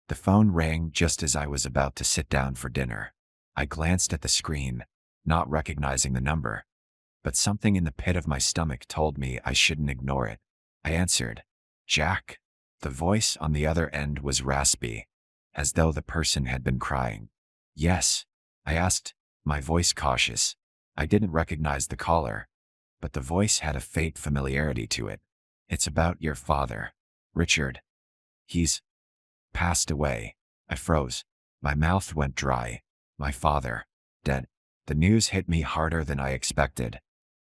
The phone rang just as I was about to sit down for dinner. I glanced at the screen, not recognizing the number, but something in the pit of my stomach told me I shouldn't ignore it. I answered, "Jack?" The voice on the other end was raspy, as though the person had been crying. "Yes?" I asked, my voice cautious. I didn't recognize the caller, but the voice had a faint familiarity to it. "It's about your father, Richard. He's passed away." I froze. My mouth went dry. My father, dead. The news hit me harder than I expected,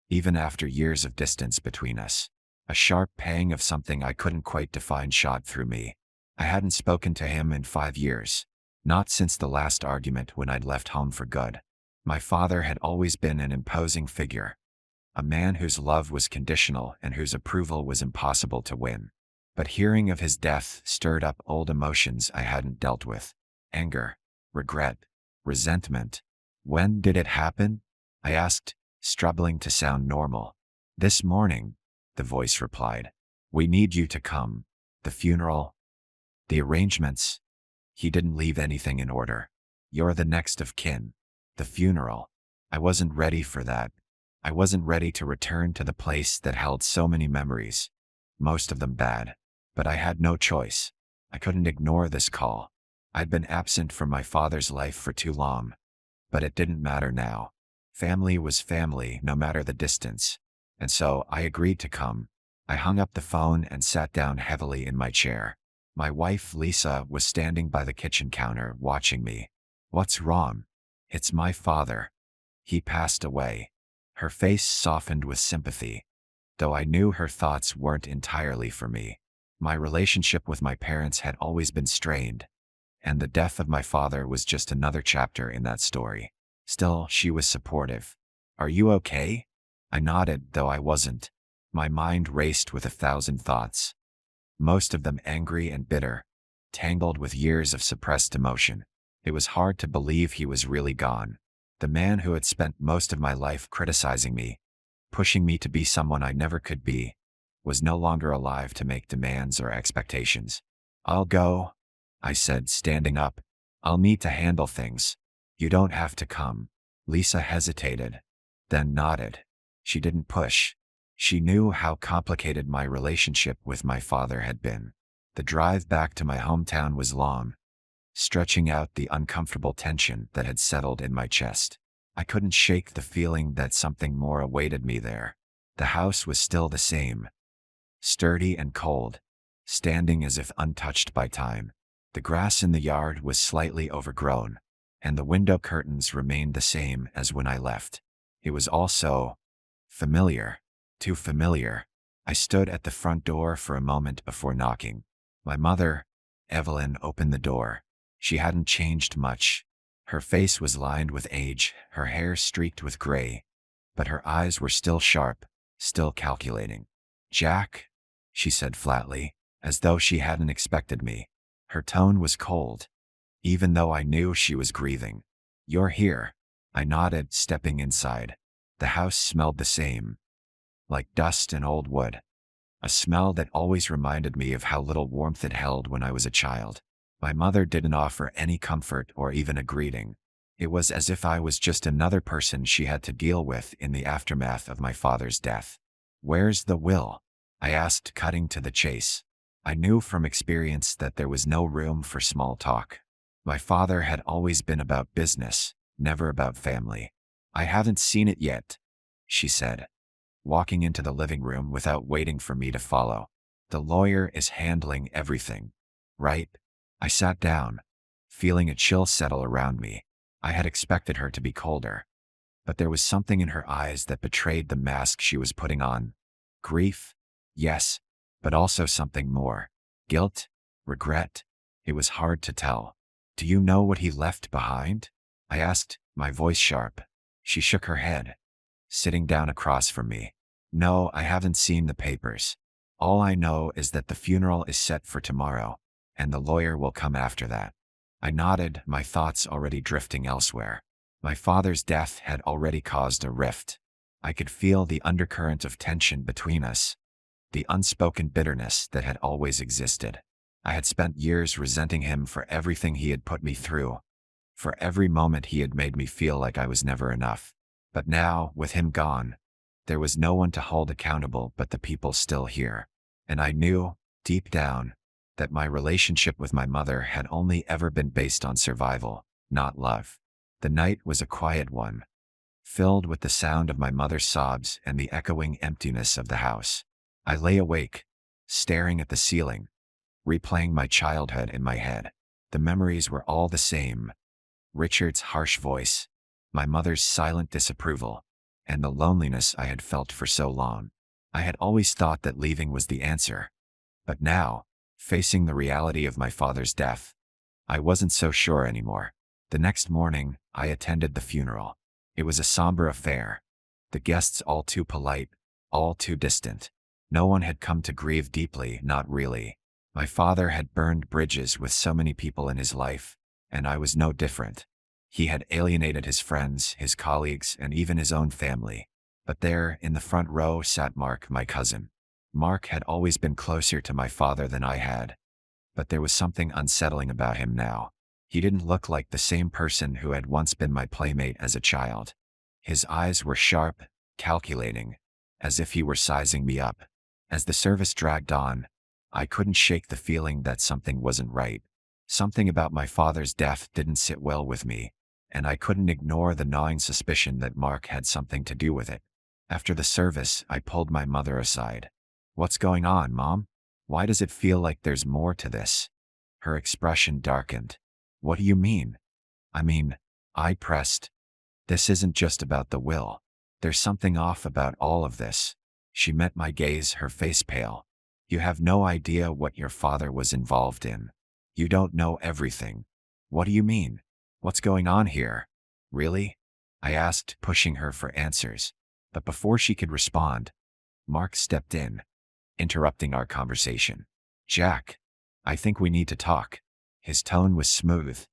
even after years of distance between us. A sharp pang of something I couldn't quite define shot through me. I hadn't spoken to him in 5 years, not since the last argument when I'd left home for good. My father had always been an imposing figure, a man whose love was conditional and whose approval was impossible to win. But hearing of his death stirred up old emotions I hadn't dealt with. Anger, regret, resentment. "When did it happen?" I asked, struggling to sound normal. "This morning," the voice replied. "We need you to come. The funeral, the arrangements." He didn't leave anything in order. "You're the next of kin." The funeral. I wasn't ready for that. I wasn't ready to return to the place that held so many memories, most of them bad. But I had no choice. I couldn't ignore this call. I'd been absent from my father's life for too long. But it didn't matter now. Family was family, no matter the distance. And so I agreed to come. I hung up the phone and sat down heavily in my chair. My wife, Lisa, was standing by the kitchen counter watching me. "What's wrong?" "It's my father. He passed away." Her face softened with sympathy, though I knew her thoughts weren't entirely for me. My relationship with my parents had always been strained, and the death of my father was just another chapter in that story. Still, she was supportive. "Are you okay?" I nodded, though I wasn't. My mind raced with 1,000 thoughts, most of them angry and bitter, tangled with years of suppressed emotion. It was hard to believe he was really gone. The man who had spent most of my life criticizing me, pushing me to be someone I never could be, was no longer alive to make demands or expectations. "I'll go," I said, standing up. "I'll need to handle things. You don't have to come." Lisa hesitated, then nodded. She didn't push. She knew how complicated my relationship with my father had been. The drive back to my hometown was long, stretching out the uncomfortable tension that had settled in my chest. I couldn't shake the feeling that something more awaited me there. The house was still the same, sturdy and cold, standing as if untouched by time. The grass in the yard was slightly overgrown, and the window curtains remained the same as when I left. It was all so familiar, too familiar. I stood at the front door for a moment before knocking. My mother, Evelyn, opened the door. She hadn't changed much. Her face was lined with age, her hair streaked with gray, but her eyes were still sharp, still calculating. "Jack," she said flatly, as though she hadn't expected me. Her tone was cold, even though I knew she was grieving. "You're here." I nodded, stepping inside. The house smelled the same, like dust and old wood, a smell that always reminded me of how little warmth it held when I was a child. My mother didn't offer any comfort or even a greeting. It was as if I was just another person she had to deal with in the aftermath of my father's death. "Where's the will?" I asked, cutting to the chase. I knew from experience that there was no room for small talk. My father had always been about business, never about family. "I haven't seen it yet," she said, walking into the living room without waiting for me to follow. "The lawyer is handling everything, right?" I sat down, feeling a chill settle around me. I had expected her to be colder, but there was something in her eyes that betrayed the mask she was putting on. Grief? Yes, but also something more. Guilt? Regret? It was hard to tell. "Do you know what he left behind?" I asked, my voice sharp. She shook her head, sitting down across from me. "No, I haven't seen the papers. All I know is that the funeral is set for tomorrow, and the lawyer will come after that." I nodded, my thoughts already drifting elsewhere. My father's death had already caused a rift. I could feel the undercurrent of tension between us, the unspoken bitterness that had always existed. I had spent years resenting him for everything he had put me through, for every moment he had made me feel like I was never enough. But now, with him gone, there was no one to hold accountable but the people still here. And I knew, deep down, that my relationship with my mother had only ever been based on survival, not love. The night was a quiet one, filled with the sound of my mother's sobs and the echoing emptiness of the house. I lay awake, staring at the ceiling, replaying my childhood in my head. The memories were all the same. Richard's harsh voice, my mother's silent disapproval, and the loneliness I had felt for so long. I had always thought that leaving was the answer. But now, facing the reality of my father's death, I wasn't so sure anymore. The next morning, I attended the funeral. It was a somber affair. The guests all too polite, all too distant. No one had come to grieve deeply, not really. My father had burned bridges with so many people in his life, and I was no different. He had alienated his friends, his colleagues, and even his own family. But there, in the front row, sat Mark, my cousin. Mark had always been closer to my father than I had, but there was something unsettling about him now. He didn't look like the same person who had once been my playmate as a child. His eyes were sharp, calculating, as if he were sizing me up. As the service dragged on, I couldn't shake the feeling that something wasn't right. Something about my father's death didn't sit well with me, and I couldn't ignore the gnawing suspicion that Mark had something to do with it. After the service, I pulled my mother aside. "What's going on, Mom? Why does it feel like there's more to this?" Her expression darkened. "What do you mean?" I pressed. "This isn't just about the will. There's something off about all of this." She met my gaze, her face pale. "You have no idea what your father was involved in. You don't know everything." "What do you mean? What's going on here?" "Really?" I asked, pushing her for answers. But before she could respond, Mark stepped in, interrupting our conversation. "Jack, I think we need to talk." His tone was smooth,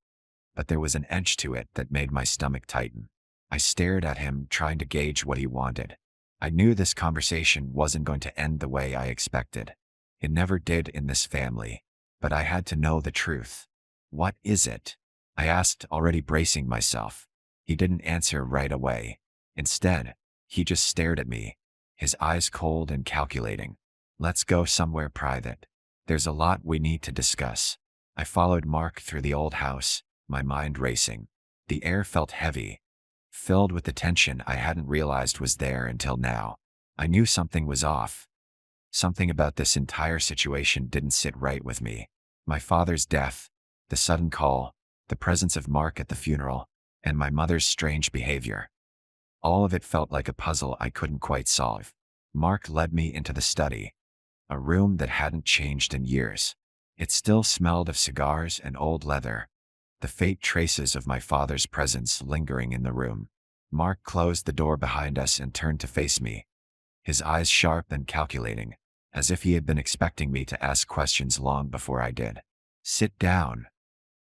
but there was an edge to it that made my stomach tighten. I stared at him, trying to gauge what he wanted. I knew this conversation wasn't going to end the way I expected. It never did in this family, but I had to know the truth. "What is it?" I asked, already bracing myself. He didn't answer right away. Instead, he just stared at me, his eyes cold and calculating. "Let's go somewhere private. There's a lot we need to discuss." I followed Mark through the old house, my mind racing. The air felt heavy, filled with the tension I hadn't realized was there until now. I knew something was off. Something about this entire situation didn't sit right with me. My father's death, the sudden call, the presence of Mark at the funeral, and my mother's strange behavior. All of it felt like a puzzle I couldn't quite solve. Mark led me into the study, a room that hadn't changed in years. It still smelled of cigars and old leather, the faint traces of my father's presence lingering in the room. Mark closed the door behind us and turned to face me, his eyes sharp and calculating, as if he had been expecting me to ask questions long before I did. "Sit down,"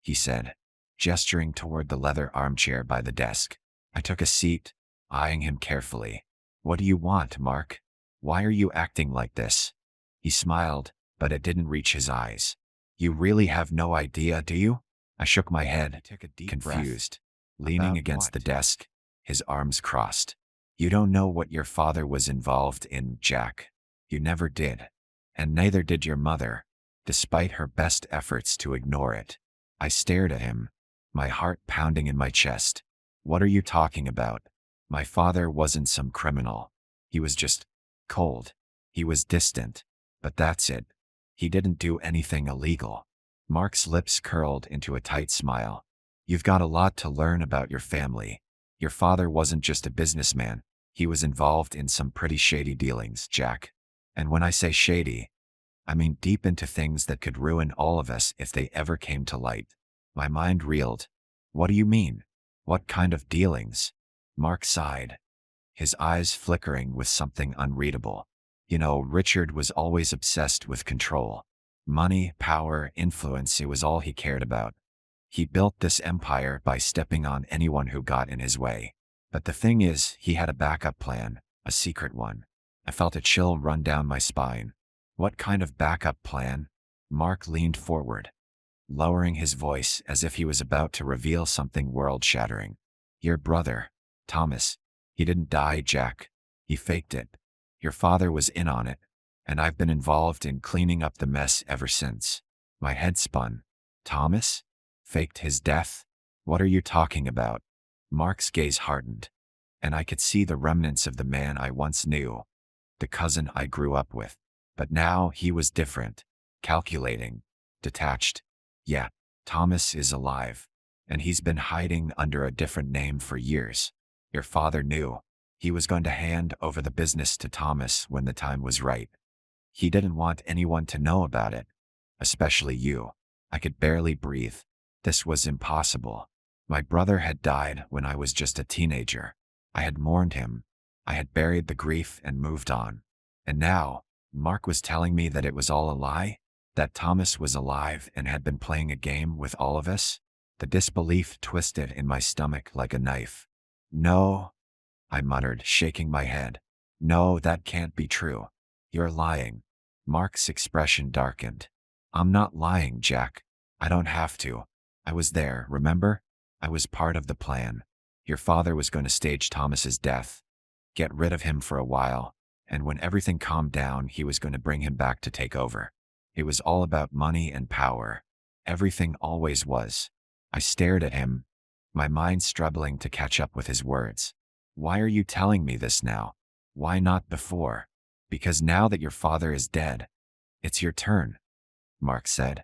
he said, gesturing toward the leather armchair by the desk. I took a seat, eyeing him carefully. "What do you want, Mark? Why are you acting like this?" He smiled, but it didn't reach his eyes. "You really have no idea, do you?" I shook my head, confused, leaning against the desk, his arms crossed. "You don't know what your father was involved in, Jack. You never did. And neither did your mother, despite her best efforts to ignore it." I stared at him, my heart pounding in my chest. "What are you talking about? My father wasn't some criminal. He was just cold. He was distant. But that's it. He didn't do anything illegal." Mark's lips curled into a tight smile. "You've got a lot to learn about your family. Your father wasn't just a businessman. He was involved in some pretty shady dealings, Jack. And when I say shady, I mean deep into things that could ruin all of us if they ever came to light." My mind reeled. "What do you mean? What kind of dealings?" Mark sighed, his eyes flickering with something unreadable. "You know, Richard was always obsessed with control. Money, power, influence, it was all he cared about. He built this empire by stepping on anyone who got in his way. But the thing is, he had a backup plan, a secret one." I felt a chill run down my spine. "What kind of backup plan?" Mark leaned forward, lowering his voice as if he was about to reveal something world-shattering. Your brother, Thomas, he didn't die, Jack. He faked it. Your father was in on it, and I've been involved in cleaning up the mess ever since. My head spun. Thomas? Faked his death? What are you talking about? Mark's gaze hardened, and I could see the remnants of the man I once knew, the cousin I grew up with. But now he was different, calculating, detached. Yeah, Thomas is alive, and he's been hiding under a different name for years. Your father knew. He was going to hand over the business to Thomas when the time was right. He didn't want anyone to know about it, especially you. I could barely breathe. This was impossible. My brother had died when I was just a teenager. I had mourned him. I had buried the grief and moved on. And now, Mark was telling me that it was all a lie? That Thomas was alive and had been playing a game with all of us? The disbelief twisted in my stomach like a knife. No, I muttered, shaking my head. No, that can't be true. You're lying. Mark's expression darkened. I'm not lying, Jack. I don't have to. I was there, remember? I was part of the plan. Your father was going to stage Thomas's death, get rid of him for a while, and when everything calmed down, he was going to bring him back to take over. It was all about money and power. Everything always was. I stared at him, my mind struggling to catch up with his words. Why are you telling me this now? Why not before? Because now that your father is dead, it's your turn, Mark said,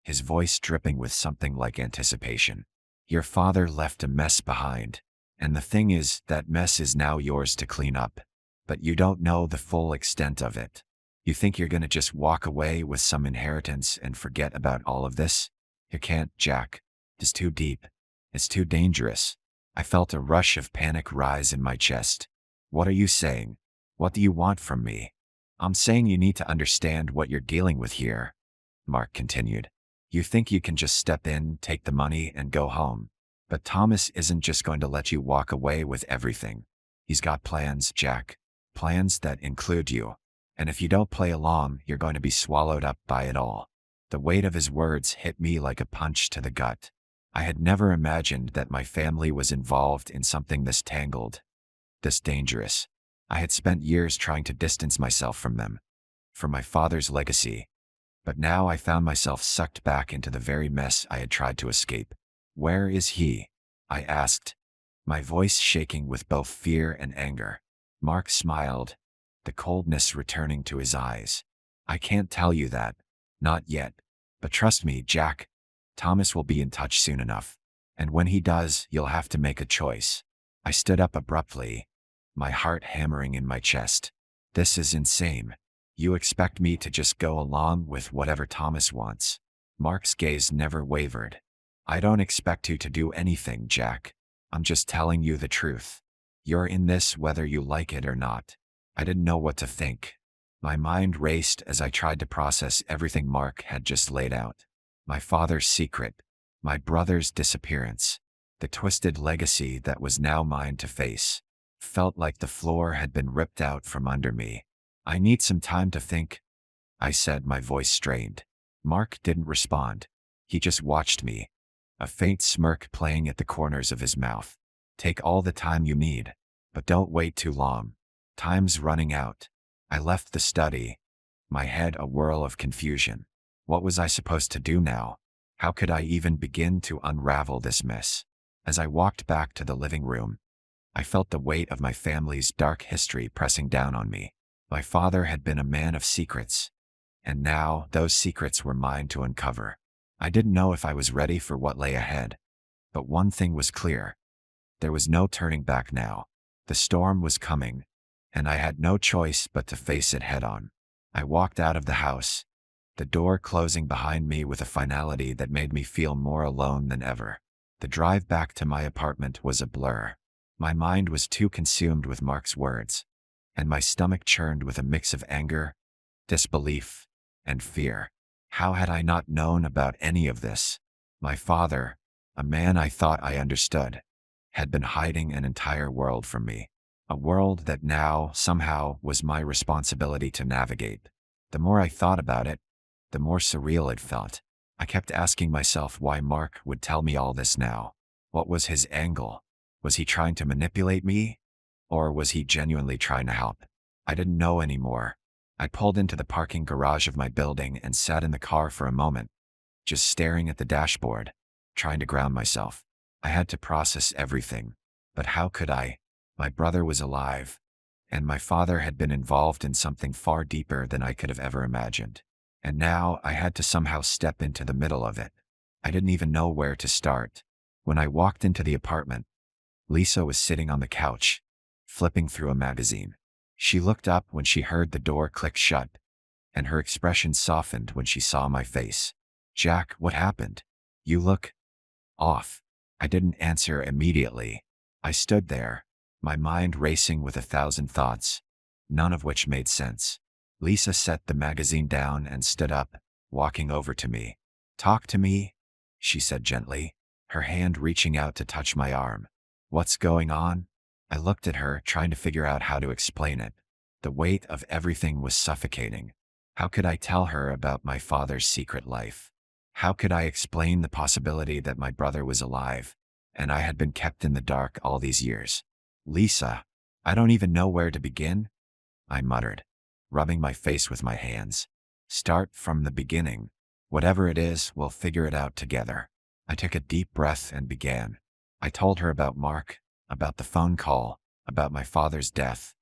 his voice dripping with something like anticipation. Your father left a mess behind, and the thing is, that mess is now yours to clean up. But you don't know the full extent of it. You think you're gonna just walk away with some inheritance and forget about all of this? You can't, Jack. It's too deep. It's too dangerous. I felt a rush of panic rise in my chest. What are you saying? What do you want from me? I'm saying you need to understand what you're dealing with here, Mark continued. You think you can just step in, take the money, and go home. But Thomas isn't just going to let you walk away with everything. He's got plans, Jack. Plans that include you. And if you don't play along, you're going to be swallowed up by it all. The weight of his words hit me like a punch to the gut. I had never imagined that my family was involved in something this tangled, this dangerous. I had spent years trying to distance myself from them, from my father's legacy. But now I found myself sucked back into the very mess I had tried to escape. Where is he? I asked, my voice shaking with both fear and anger. Mark smiled, the coldness returning to his eyes. I can't tell you that. Not yet. But trust me, Jack. Thomas will be in touch soon enough. And when he does, you'll have to make a choice. I stood up abruptly, my heart hammering in my chest. This is insane. You expect me to just go along with whatever Thomas wants? Mark's gaze never wavered. I don't expect you to do anything, Jack. I'm just telling you the truth. You're in this whether you like it or not. I didn't know what to think. My mind raced as I tried to process everything Mark had just laid out. My father's secret, my brother's disappearance, the twisted legacy that was now mine to face. Felt like the floor had been ripped out from under me. I need some time to think, I said, my voice strained. Mark didn't respond. He just watched me, a faint smirk playing at the corners of his mouth. Take all the time you need, but don't wait too long. Time's running out. I left the study, my head a whirl of confusion. What was I supposed to do now? How could I even begin to unravel this mess? As I walked back to the living room, I felt the weight of my family's dark history pressing down on me. My father had been a man of secrets, and now those secrets were mine to uncover. I didn't know if I was ready for what lay ahead, but one thing was clear. There was no turning back now. The storm was coming, and I had no choice but to face it head-on. I walked out of the house, the door closing behind me with a finality that made me feel more alone than ever. The drive back to my apartment was a blur. My mind was too consumed with Mark's words, and my stomach churned with a mix of anger, disbelief, and fear. How had I not known about any of this? My father, a man I thought I understood, had been hiding an entire world from me. A world that now, somehow, was my responsibility to navigate. The more I thought about it, the more surreal it felt. I kept asking myself why Mark would tell me all this now. What was his angle? Was he trying to manipulate me? Or was he genuinely trying to help? I didn't know anymore. I pulled into the parking garage of my building and sat in the car for a moment, just staring at the dashboard, trying to ground myself. I had to process everything. But how could I? My brother was alive, and my father had been involved in something far deeper than I could have ever imagined. And now I had to somehow step into the middle of it. I didn't even know where to start. When I walked into the apartment, Lisa was sitting on the couch, flipping through a magazine. She looked up when she heard the door click shut, and her expression softened when she saw my face. "Jack, what happened? You look off." I didn't answer immediately. I stood there, my mind racing with 1,000 thoughts, none of which made sense. Lisa set the magazine down and stood up, walking over to me. "Talk to me," she said gently, her hand reaching out to touch my arm. "What's going on?" I looked at her, trying to figure out how to explain it. The weight of everything was suffocating. How could I tell her about my father's secret life? How could I explain the possibility that my brother was alive, and I had been kept in the dark all these years? "Lisa, I don't even know where to begin," I muttered, rubbing my face with my hands. "Start from the beginning. Whatever it is, we'll figure it out together." I took a deep breath and began. I told her about Mark, about the phone call, about my father's death,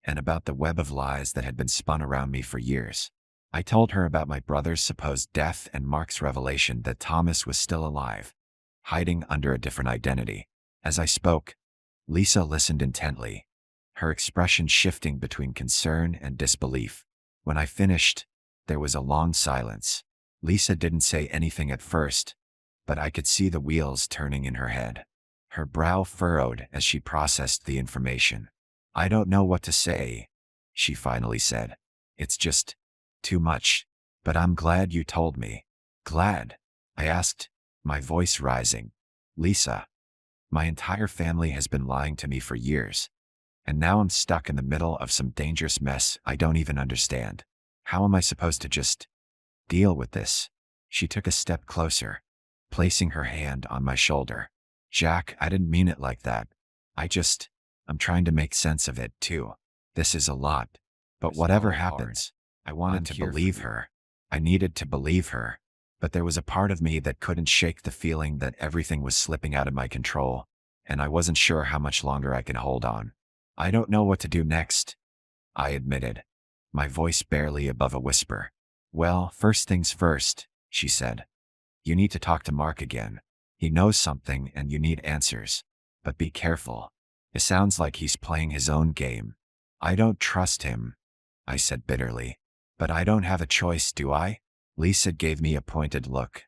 and about the web of lies that had been spun around me for years. I told her about my brother's supposed death and Mark's revelation that Thomas was still alive, hiding under a different identity. As I spoke, Lisa listened intently, her expression shifting between concern and disbelief. When I finished, there was a long silence. Lisa didn't say anything at first, but I could see the wheels turning in her head. Her brow furrowed as she processed the information. "I don't know what to say," she finally said. "It's just too much. But I'm glad you told me." "Glad?" I asked, my voice rising. "Lisa, my entire family has been lying to me for years, and now I'm stuck in the middle of some dangerous mess I don't even understand. How am I supposed to just deal with this?" She took a step closer, placing her hand on my shoulder. "Jack, I didn't mean it like that. I'm trying to make sense of it, too. This is a lot. But whatever happens, I wanted to believe her. I needed to believe her. But there was a part of me that couldn't shake the feeling that everything was slipping out of my control, and I wasn't sure how much longer I could hold on. "I don't know what to do next," I admitted, my voice barely above a whisper. "Well, first things first," she said. "You need to talk to Mark again. He knows something and you need answers. But be careful. It sounds like he's playing his own game." "I don't trust him," I said bitterly. "But I don't have a choice, do I?" Lisa gave me a pointed look.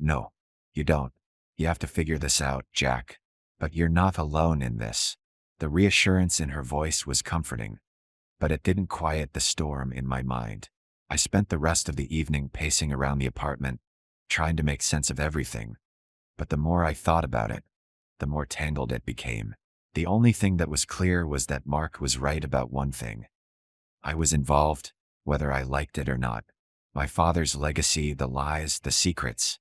"No, you don't. You have to figure this out, Jack. But you're not alone in this." The reassurance in her voice was comforting, but it didn't quiet the storm in my mind. I spent the rest of the evening pacing around the apartment, trying to make sense of everything. But the more I thought about it, the more tangled it became. The only thing that was clear was that Mark was right about one thing. I was involved, whether I liked it or not. My father's legacy, the lies, the secrets.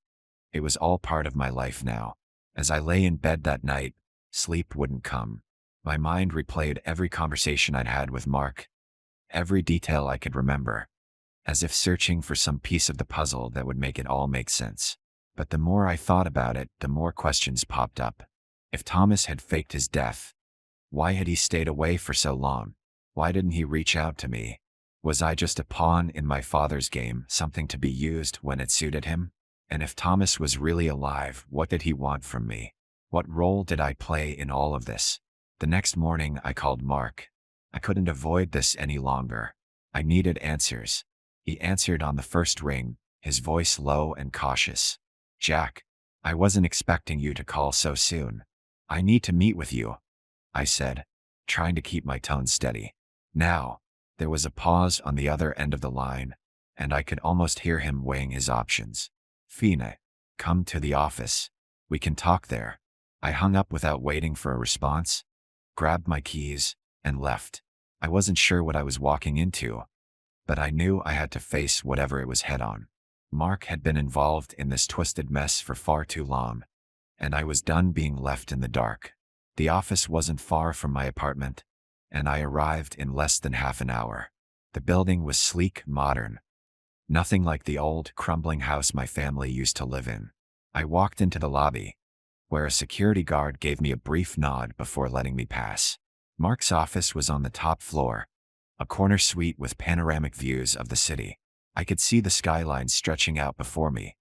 It was all part of my life now. As I lay in bed that night, sleep wouldn't come. My mind replayed every conversation I'd had with Mark, every detail I could remember, as if searching for some piece of the puzzle that would make it all make sense. But the more I thought about it, the more questions popped up. If Thomas had faked his death, why had he stayed away for so long? Why didn't he reach out to me? Was I just a pawn in my father's game, something to be used when it suited him? And if Thomas was really alive, what did he want from me? What role did I play in all of this? The next morning, I called Mark. I couldn't avoid this any longer. I needed answers. He answered on the first ring, his voice low and cautious. "Jack, I wasn't expecting you to call so soon. I need to meet with you," I said, trying to keep my tone steady. Now, there was a pause on the other end of the line, and I could almost hear him weighing his options. "Fina, come to the office. We can talk there." I hung up without waiting for a response, grabbed my keys, and left. I wasn't sure what I was walking into, but I knew I had to face whatever it was head on. Mark had been involved in this twisted mess for far too long, and I was done being left in the dark. The office wasn't far from my apartment, and I arrived in less than half an hour. The building was sleek, modern, nothing like the old, crumbling house my family used to live in. I walked into the lobby, where a security guard gave me a brief nod before letting me pass. Mark's office was on the top floor, a corner suite with panoramic views of the city. I could see the skyline stretching out before me,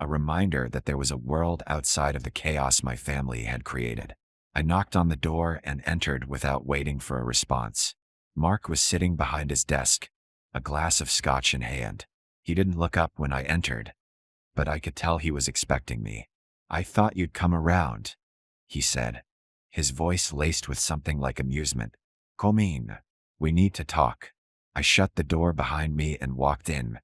a reminder that there was a world outside of the chaos my family had created. I knocked on the door and entered without waiting for a response. Mark was sitting behind his desk, a glass of scotch in hand. He didn't look up when I entered, but I could tell he was expecting me. "I thought you'd come around," he said, his voice laced with something like amusement. "Come in. We need to talk." I shut the door behind me and walked in,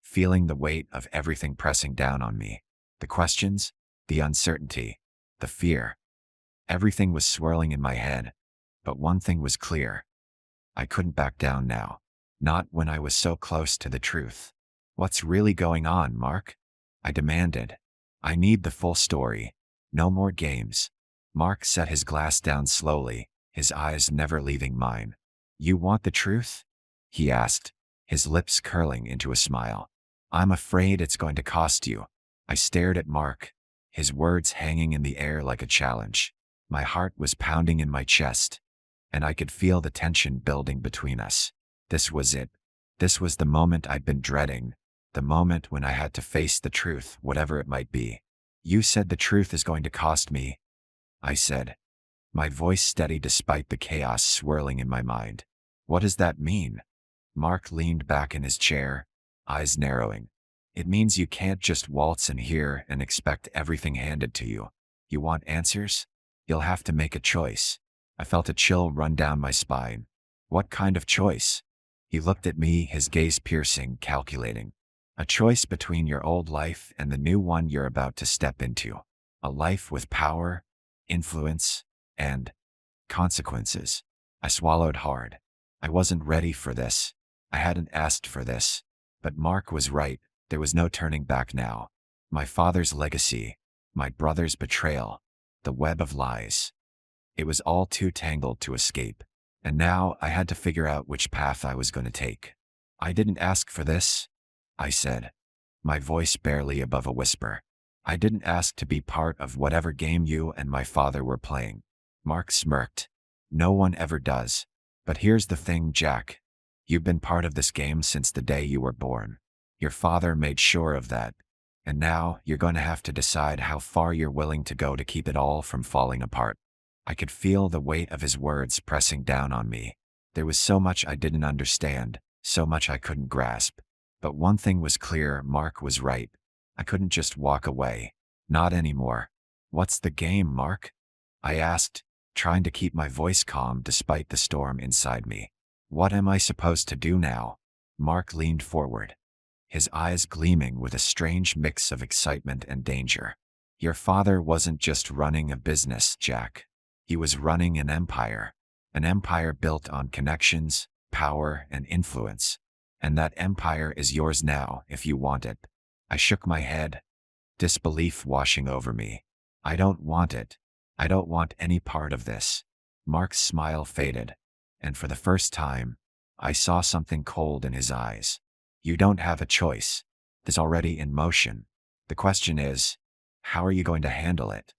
feeling the weight of everything pressing down on me. The questions, the uncertainty, the fear. Everything was swirling in my head, but one thing was clear. I couldn't back down now. Not when I was so close to the truth. "What's really going on, Mark?" I demanded. "I need the full story. No more games." Mark set his glass down slowly, his eyes never leaving mine. "You want the truth?" he asked, his lips curling into a smile. "I'm afraid it's going to cost you." I stared at Mark, his words hanging in the air like a challenge. My heart was pounding in my chest, and I could feel the tension building between us. This was it. This was the moment I'd been dreading, the moment when I had to face the truth, whatever it might be. "You said the truth is going to cost me," I said, my voice steady despite the chaos swirling in my mind. "What does that mean?" Mark leaned back in his chair, eyes narrowing. "It means you can't just waltz in here and expect everything handed to you. You want answers? You'll have to make a choice." I felt a chill run down my spine. "What kind of choice?" He looked at me, his gaze piercing, calculating. "A choice between your old life and the new one you're about to step into. A life with power, influence, and consequences." I swallowed hard. I wasn't ready for this. I hadn't asked for this. But Mark was right. There was no turning back now. My father's legacy, my brother's betrayal, the web of lies. It was all too tangled to escape. And now I had to figure out which path I was going to take. "I didn't ask for this," I said, my voice barely above a whisper. "I didn't ask to be part of whatever game you and my father were playing." Mark smirked. "No one ever does. But here's the thing, Jack. You've been part of this game since the day you were born. Your father made sure of that. And now you're going to have to decide how far you're willing to go to keep it all from falling apart." I could feel the weight of his words pressing down on me. There was so much I didn't understand, so much I couldn't grasp. But one thing was clear, Mark was right. I couldn't just walk away. Not anymore. "What's the game, Mark?" I asked, trying to keep my voice calm despite the storm inside me. "What am I supposed to do now?" Mark leaned forward, his eyes gleaming with a strange mix of excitement and danger. "Your father wasn't just running a business, Jack. He was running an empire built on connections, power, and influence. And that empire is yours now if you want it." I shook my head, disbelief washing over me. "I don't want it. I don't want any part of this." Mark's smile faded, and for the first time, I saw something cold in his eyes. "You don't have a choice. It's already in motion. The question is, how are you going to handle it?"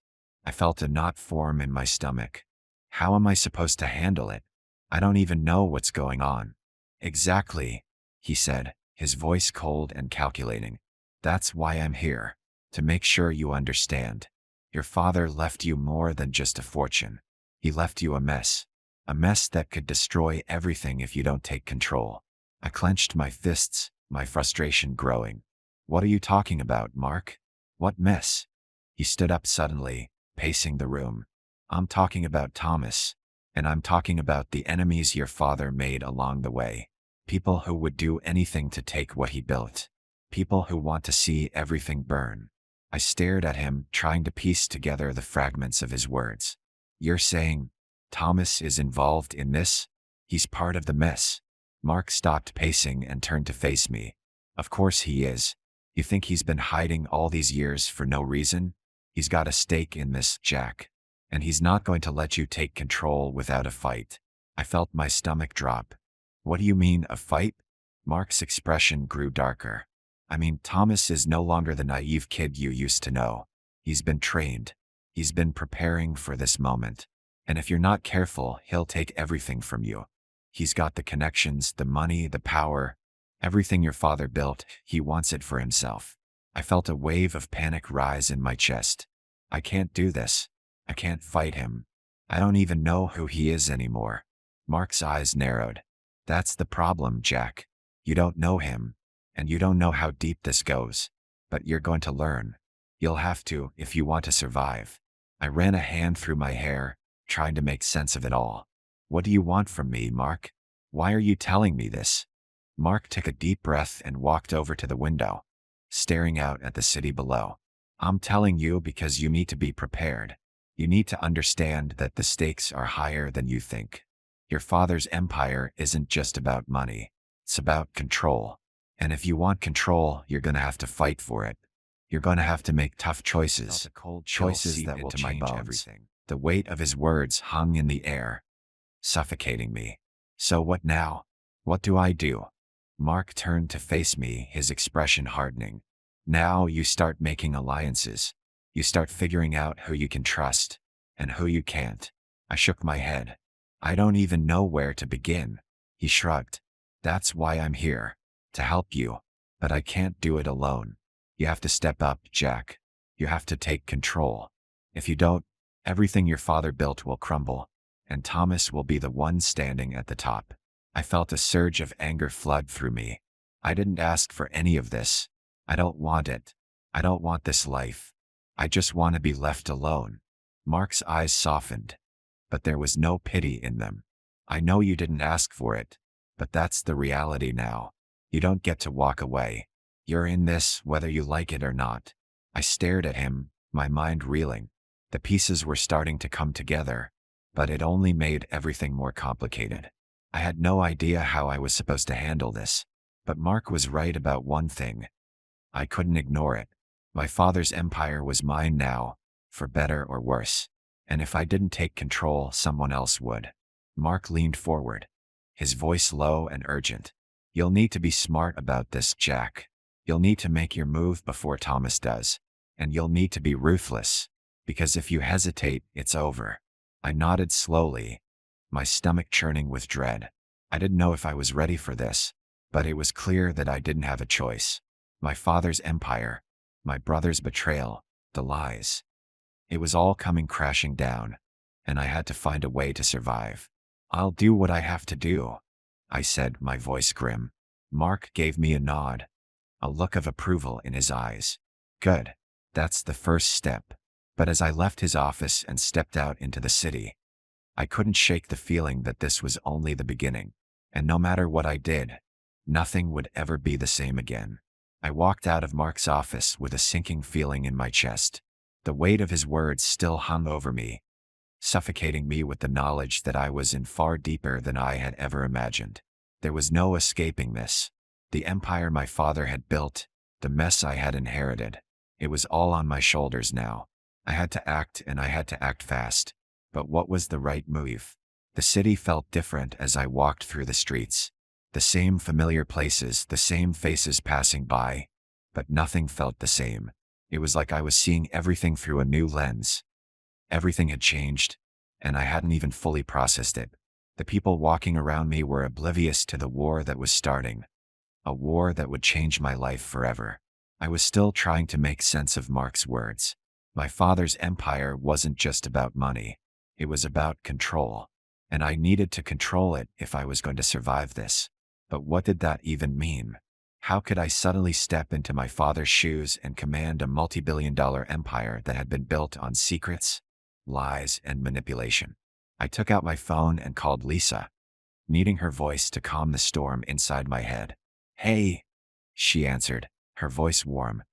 I felt a knot form in my stomach. How am I supposed to handle it? I don't even know what's going on. "Exactly," he said, his voice cold and calculating. "That's why I'm here. To make sure you understand. Your father left you more than just a fortune. He left you a mess. A mess that could destroy everything if you don't take control." I clenched my fists, my frustration growing. "What are you talking about, Mark? What mess?" He stood up suddenly, pacing the room. "I'm talking about Thomas, and I'm talking about the enemies your father made along the way. People who would do anything to take what he built. People who want to see everything burn." I stared at him, trying to piece together the fragments of his words. "You're saying Thomas is involved in this? He's part of the mess?" Mark stopped pacing and turned to face me. "Of course he is. You think he's been hiding all these years for no reason? He's got a stake in this, Jack. And he's not going to let you take control without a fight. I felt my stomach drop. What do you mean, a fight? Mark's expression grew darker. I mean, Thomas is no longer the naive kid you used to know. He's been trained. He's been preparing for this moment. And if you're not careful, he'll take everything from you. He's got the connections, the money, the power. Everything your father built, he wants it for himself. I felt a wave of panic rise in my chest. I can't do this. I can't fight him. I don't even know who he is anymore. Mark's eyes narrowed. That's the problem, Jack. You don't know him, and you don't know how deep this goes. But you're going to learn. You'll have to if you want to survive. I ran a hand through my hair, trying to make sense of it all. What do you want from me, Mark? Why are you telling me this? Mark took a deep breath and walked over to the window, staring out at the city below. I'm telling you because you need to be prepared. You need to understand that the stakes are higher than you think. Your father's empire isn't just about money. It's about control. And if you want control, you're going to have to fight for it. You're going to have to make tough choices, choices that will change everything. The weight of his words hung in the air, suffocating me. So what now? What do I do? Mark turned to face me, his expression hardening. Now you start making alliances. You start figuring out who you can trust and who you can't. I shook my head. I don't even know where to begin. He shrugged. That's why I'm here, to help you. But I can't do it alone. You have to step up, Jack. You have to take control. If you don't, everything your father built will crumble, and Thomas will be the one standing at the top. I felt a surge of anger flood through me. I didn't ask for any of this. I don't want it. I don't want this life. I just want to be left alone. Mark's eyes softened, but there was no pity in them. I know you didn't ask for it, but that's the reality now. You don't get to walk away. You're in this whether you like it or not. I stared at him, my mind reeling. The pieces were starting to come together, but it only made everything more complicated. I had no idea how I was supposed to handle this, but Mark was right about one thing. I couldn't ignore it. My father's empire was mine now, for better or worse. And if I didn't take control, someone else would. Mark leaned forward, his voice low and urgent. You'll need to be smart about this, Jack. You'll need to make your move before Thomas does. And you'll need to be ruthless, because if you hesitate, it's over. I nodded slowly, my stomach churning with dread. I didn't know if I was ready for this, but it was clear that I didn't have a choice. My father's empire, my brother's betrayal, the lies. It was all coming crashing down, and I had to find a way to survive. I'll do what I have to do, I said, my voice grim. Mark gave me a nod, a look of approval in his eyes. Good. That's the first step. But as I left his office and stepped out into the city, I couldn't shake the feeling that this was only the beginning. And no matter what I did, nothing would ever be the same again. I walked out of Mark's office with a sinking feeling in my chest. The weight of his words still hung over me, suffocating me with the knowledge that I was in far deeper than I had ever imagined. There was no escaping this. The empire my father had built, the mess I had inherited, it was all on my shoulders now. I had to act, and I had to act fast. But what was the right move? The city felt different as I walked through the streets. The same familiar places, the same faces passing by, but nothing felt the same. It was like I was seeing everything through a new lens. Everything had changed, and I hadn't even fully processed it. The people walking around me were oblivious to the war that was starting, a war that would change my life forever. I was still trying to make sense of Mark's words. My father's empire wasn't just about money. It was about control, and I needed to control it if I was going to survive this. But what did that even mean? How could I suddenly step into my father's shoes and command a multi-billion-dollar empire that had been built on secrets, lies, and manipulation? I took out my phone and called Lisa, needing her voice to calm the storm inside my head. Hey, she answered, her voice warm,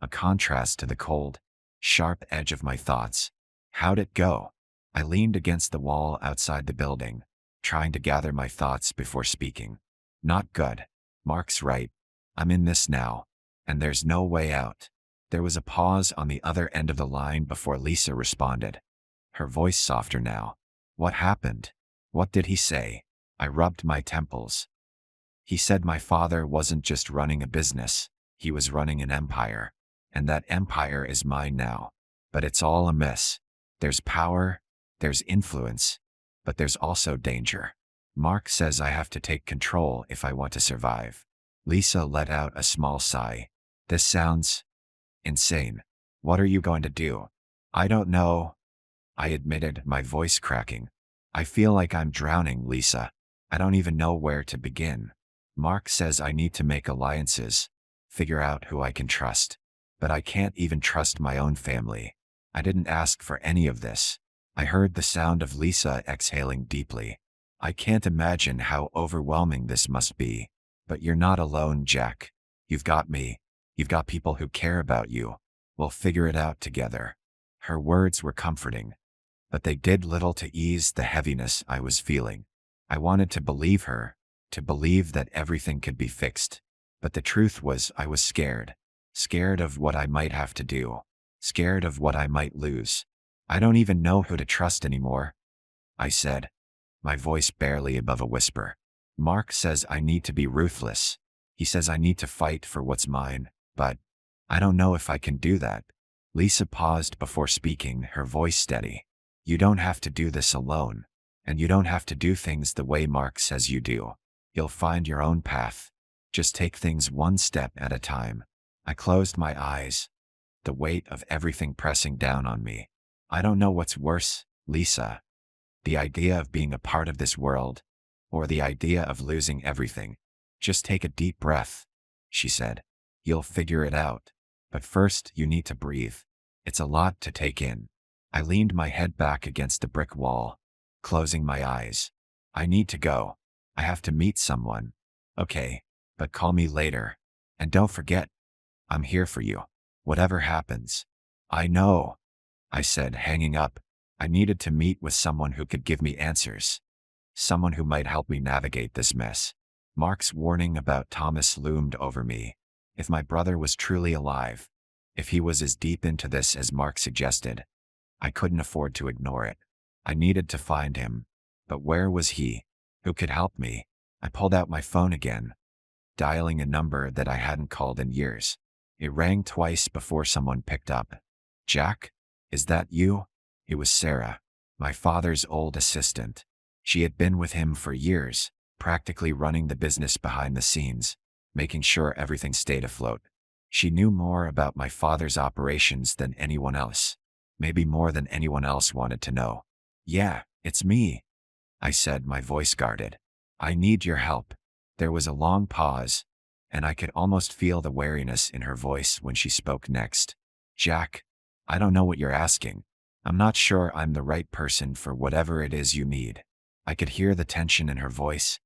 a contrast to the cold, sharp edge of my thoughts. How'd it go? I leaned against the wall outside the building, trying to gather my thoughts before speaking. Not good. Mark's right. I'm in this now. And there's no way out. There was a pause on the other end of the line before Lisa responded. Her voice softer now. What happened? What did he say? I rubbed my temples. He said my father wasn't just running a business, he was running an empire. And that empire is mine now. But it's all a mess. There's power, there's influence, but there's also danger. Mark says I have to take control if I want to survive. Lisa let out a small sigh. This sounds insane. What are you going to do? I don't know, I admitted, my voice cracking. I feel like I'm drowning, Lisa. I don't even know where to begin. Mark says I need to make alliances, figure out who I can trust. But I can't even trust my own family. I didn't ask for any of this. I heard the sound of Lisa exhaling deeply. I can't imagine how overwhelming this must be. But you're not alone, Jack. You've got me. You've got people who care about you. We'll figure it out together. Her words were comforting, but they did little to ease the heaviness I was feeling. I wanted to believe her, to believe that everything could be fixed. But the truth was I was scared. Scared of what I might have to do. Scared of what I might lose. I don't even know who to trust anymore, I said, my voice barely above a whisper. Mark says I need to be ruthless. He says I need to fight for what's mine, but I don't know if I can do that. Lisa paused before speaking, her voice steady. You don't have to do this alone, and you don't have to do things the way Mark says you do. You'll find your own path. Just take things one step at a time. I closed my eyes, the weight of everything pressing down on me. I don't know what's worse, Lisa. The idea of being a part of this world, or the idea of losing everything. Just take a deep breath, she said. You'll figure it out. But first, you need to breathe. It's a lot to take in. I leaned my head back against the brick wall, closing my eyes. I need to go. I have to meet someone. Okay, but call me later. And don't forget, I'm here for you. Whatever happens. I know, I said, hanging up. I needed to meet with someone who could give me answers. Someone who might help me navigate this mess. Mark's warning about Thomas loomed over me. If my brother was truly alive, if he was as deep into this as Mark suggested, I couldn't afford to ignore it. I needed to find him. But where was he? Who could help me? I pulled out my phone again, dialing a number that I hadn't called in years. It rang twice before someone picked up. Jack? Is that you? It was Sarah, my father's old assistant. She had been with him for years, practically running the business behind the scenes, making sure everything stayed afloat. She knew more about my father's operations than anyone else. Maybe more than anyone else wanted to know. Yeah, it's me, I said, my voice guarded. I need your help. There was a long pause, and I could almost feel the wariness in her voice when she spoke next. Jack, I don't know what you're asking. I'm not sure I'm the right person for whatever it is you need. I could hear the tension in her voice,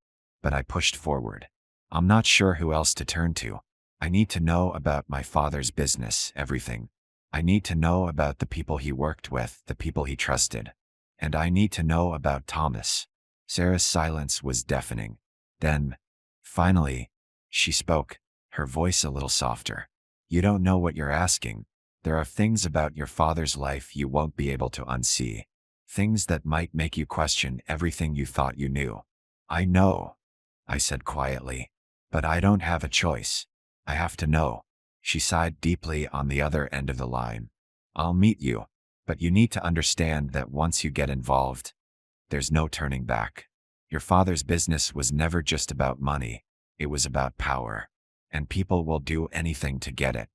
but I pushed forward. I'm not sure who else to turn to. I need to know about my father's business, everything. I need to know about the people he worked with, the people he trusted. And I need to know about Thomas. Sarah's silence was deafening. Then, finally, she spoke, her voice a little softer. You don't know what you're asking. There are things about your father's life you won't be able to unsee. Things that might make you question everything you thought you knew. I know, I said quietly. But I don't have a choice. I have to know. She sighed deeply on the other end of the line. I'll meet you, but you need to understand that once you get involved, there's no turning back. Your father's business was never just about money. It was about power. And people will do anything to get it.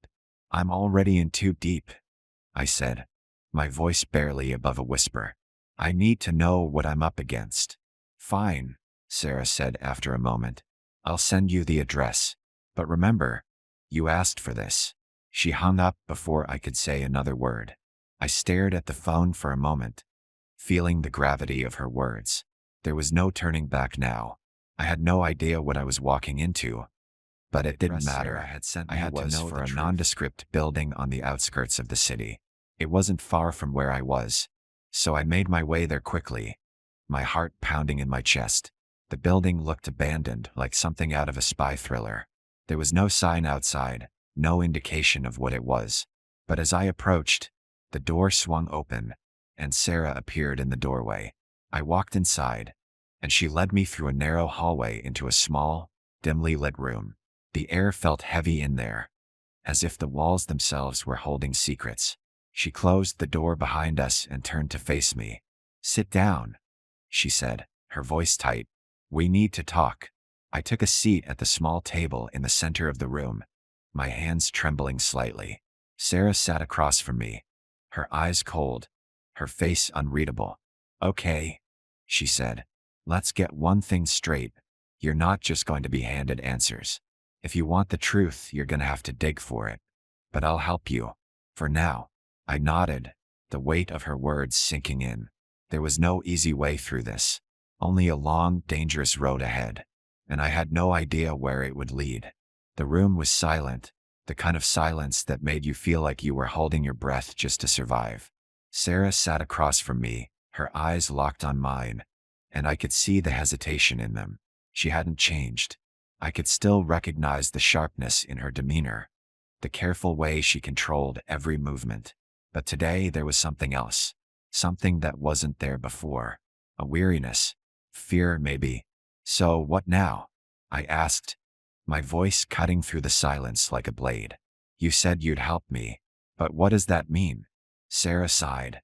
I'm already in too deep, I said, my voice barely above a whisper. I need to know what I'm up against. Fine, Sarah said after a moment. I'll send you the address. But remember, you asked for this. She hung up before I could say another word. I stared at the phone for a moment, feeling the gravity of her words. There was no turning back now. I had no idea what I was walking into, but it didn't matter. I had to know for a nondescript building on the outskirts of the city. It wasn't far from where I was, so I made my way there quickly, my heart pounding in my chest. The building looked abandoned, like something out of a spy thriller. There was no sign outside, no indication of what it was. But as I approached, the door swung open, and Sarah appeared in the doorway. I walked inside, and she led me through a narrow hallway into a small, dimly lit room. The air felt heavy in there, as if the walls themselves were holding secrets. She closed the door behind us and turned to face me. "Sit down," she said, her voice tight. "We need to talk." I took a seat at the small table in the center of the room, my hands trembling slightly. Sarah sat across from me, her eyes cold, her face unreadable. "Okay," she said. "Let's get one thing straight. You're not just going to be handed answers. If you want the truth, you're going to have to dig for it. But I'll help you. For now." I nodded, the weight of her words sinking in. There was no easy way through this, only a long, dangerous road ahead, and I had no idea where it would lead. The room was silent, the kind of silence that made you feel like you were holding your breath just to survive. Sarah sat across from me, her eyes locked on mine, and I could see the hesitation in them. She hadn't changed. I could still recognize the sharpness in her demeanor, the careful way she controlled every movement. But today there was something else, something that wasn't there before. A weariness, fear maybe. "So what now?" I asked, my voice cutting through the silence like a blade. "You said you'd help me, but what does that mean?" Sarah sighed,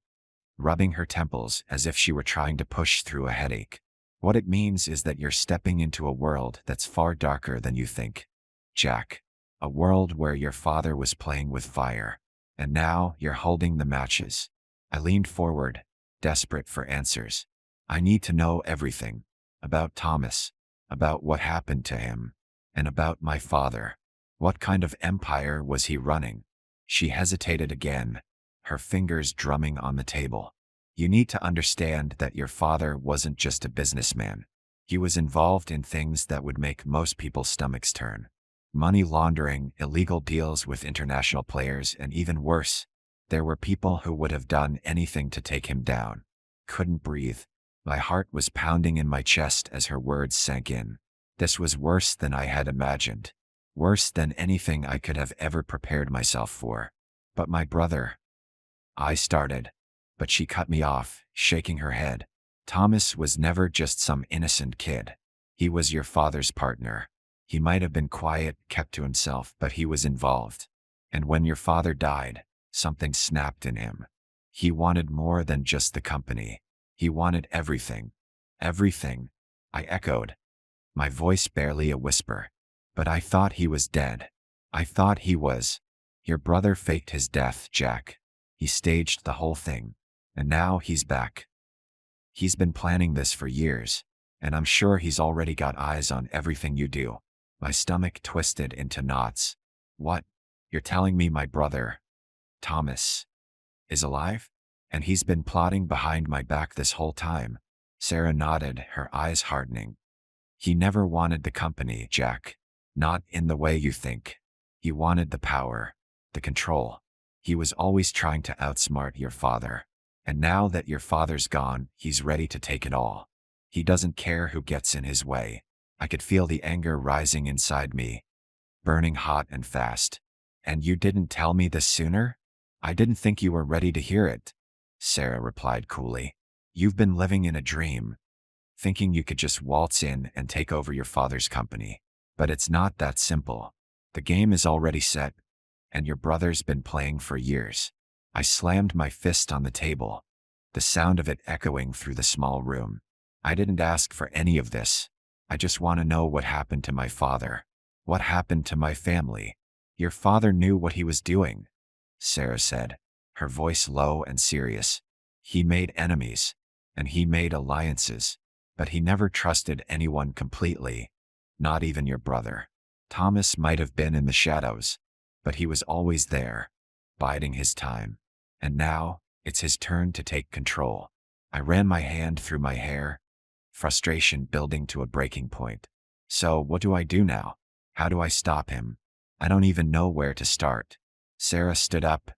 rubbing her temples as if she were trying to push through a headache. "What it means is that you're stepping into a world that's far darker than you think, Jack. A world where your father was playing with fire, and now you're holding the matches." I leaned forward, desperate for answers. I need to know everything. About Thomas, about what happened to him, and about my father. What kind of empire was he running? She hesitated again, her fingers drumming on the table. "You need to understand that your father wasn't just a businessman. He was involved in things that would make most people's stomachs turn. Money laundering, illegal deals with international players, and even worse, there were people who would have done anything to take him down." Couldn't breathe. My heart was pounding in my chest as her words sank in. This was worse than I had imagined. Worse than anything I could have ever prepared myself for. "But my brother," I started, but she cut me off, shaking her head. "Thomas was never just some innocent kid. He was your father's partner. He might have been quiet, kept to himself, but he was involved. And when your father died, something snapped in him. He wanted more than just the company. He wanted everything." "Everything," I echoed, my voice barely a whisper. "But I thought he was dead. I thought he was." "Your brother faked his death, Jack. He staged the whole thing. And now he's back. He's been planning this for years, and I'm sure he's already got eyes on everything you do." My stomach twisted into knots. "What? You're telling me my brother, Thomas, is alive? And he's been plotting behind my back this whole time?" Sarah nodded, her eyes hardening. "He never wanted the company, Jack. Not in the way you think. He wanted the power, the control. He was always trying to outsmart your father. And now that your father's gone, he's ready to take it all. He doesn't care who gets in his way." I could feel the anger rising inside me, burning hot and fast. "And you didn't tell me this sooner? I didn't think you were ready to hear it," Sarah replied coolly. "You've been living in a dream, thinking you could just waltz in and take over your father's company. But it's not that simple. The game is already set, and your brother's been playing for years." I slammed my fist on the table, the sound of it echoing through the small room. "I didn't ask for any of this. I just want to know what happened to my father. What happened to my family?" "Your father knew what he was doing," Sarah said, her voice low and serious. "He made enemies, and he made alliances, but he never trusted anyone completely, not even your brother. Thomas might have been in the shadows, but he was always there, biding his time. And now, it's his turn to take control." I ran my hand through my hair, frustration building to a breaking point. "So what do I do now? How do I stop him? I don't even know where to start." Sarah stood up,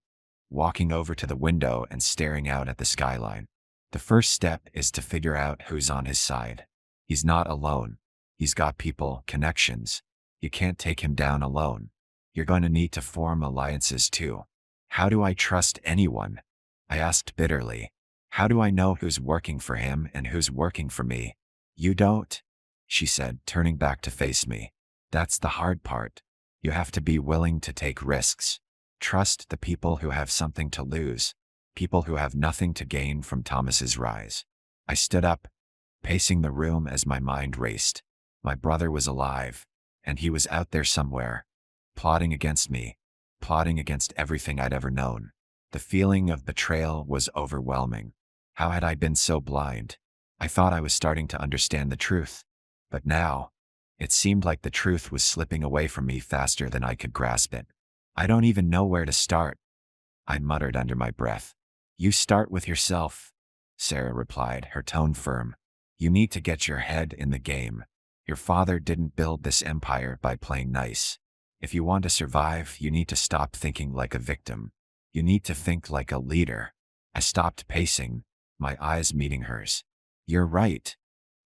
walking over to the window and staring out at the skyline. "The first step is to figure out who's on his side. He's not alone. He's got people, connections. You can't take him down alone." You're going to need to form alliances too. How do I trust anyone? I asked bitterly. How do I know who's working for him and who's working for me? You don't, she said, turning back to face me. That's the hard part. You have to be willing to take risks. Trust the people who have something to lose, people who have nothing to gain from Thomas's rise. I stood up, pacing the room as my mind raced. My brother was alive, and he was out there somewhere, plotting against me, plotting against everything I'd ever known. The feeling of betrayal was overwhelming. How had I been so blind? I thought I was starting to understand the truth, but now, it seemed like the truth was slipping away from me faster than I could grasp it. I don't even know where to start, I muttered under my breath. You start with yourself, Sarah replied, her tone firm. You need to get your head in the game. Your father didn't build this empire by playing nice. If you want to survive, you need to stop thinking like a victim. You need to think like a leader. I stopped pacing, my eyes meeting hers. You're right,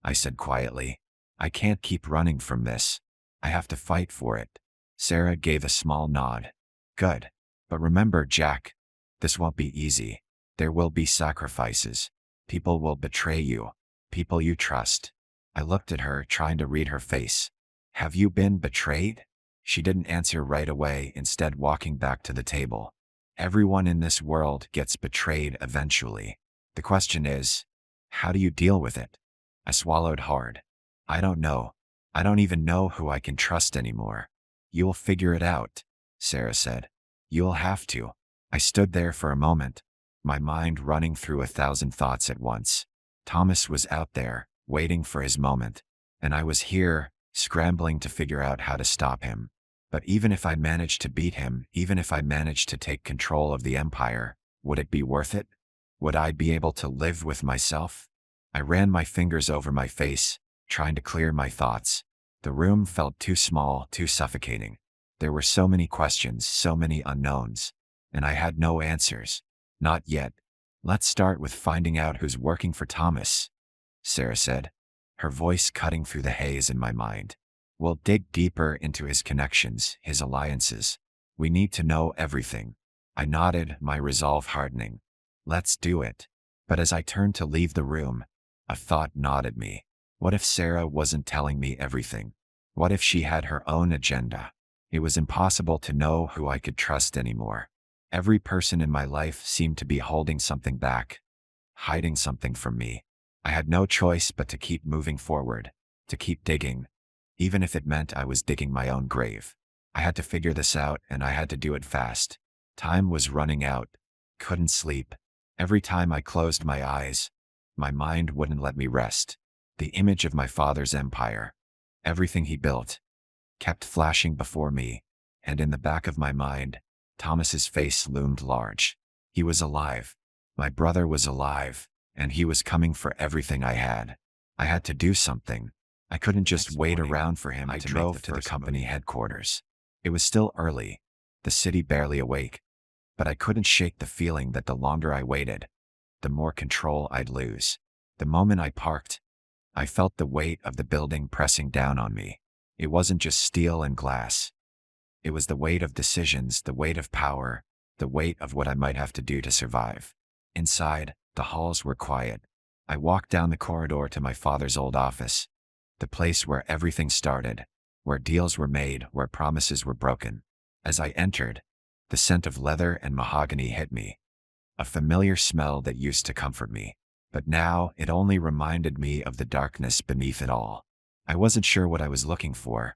I said quietly. I can't keep running from this. I have to fight for it. Sarah gave a small nod. Good. But remember, Jack, this won't be easy. There will be sacrifices. People will betray you. People you trust. I looked at her, trying to read her face. Have you been betrayed? She didn't answer right away, instead walking back to the table. Everyone in this world gets betrayed eventually. The question is, how do you deal with it? I swallowed hard. I don't know. I don't even know who I can trust anymore. You'll figure it out, Sarah said. You'll have to. I stood there for a moment, my mind running through 1,000 thoughts at once. Thomas was out there, waiting for his moment, and I was here, scrambling to figure out how to stop him. But even if I managed to beat him, even if I managed to take control of the empire, would it be worth it? Would I be able to live with myself? I ran my fingers over my face, trying to clear my thoughts. The room felt too small, too suffocating. There were so many questions, so many unknowns, and I had no answers. Not yet. Let's start with finding out who's working for Thomas, Sarah said, her voice cutting through the haze in my mind. We'll dig deeper into his connections, his alliances. We need to know everything. I nodded, my resolve hardening. Let's do it. But as I turned to leave the room, a thought gnawed at me. What if Sarah wasn't telling me everything? What if she had her own agenda? It was impossible to know who I could trust anymore. Every person in my life seemed to be holding something back, hiding something from me. I had no choice but to keep moving forward, to keep digging, even if it meant I was digging my own grave. I had to figure this out, and I had to do it fast. Time was running out. Couldn't sleep. Every time I closed my eyes, my mind wouldn't let me rest. The image of my father's empire, everything he built, kept flashing before me, and in the back of my mind, Thomas's face loomed large. He was alive. My brother was alive, and he was coming for everything I had. I had to do something. I couldn't just wait around for him. I drove to the company headquarters. It was still early, the city barely awake, but I couldn't shake the feeling that the longer I waited, the more control I'd lose. The moment I parked, I felt the weight of the building pressing down on me. It wasn't just steel and glass. It was the weight of decisions, the weight of power, the weight of what I might have to do to survive. Inside, the halls were quiet. I walked down the corridor to my father's old office, the place where everything started, where deals were made, where promises were broken. As I entered, the scent of leather and mahogany hit me, a familiar smell that used to comfort me. But now it only reminded me of the darkness beneath it all. I wasn't sure what I was looking for,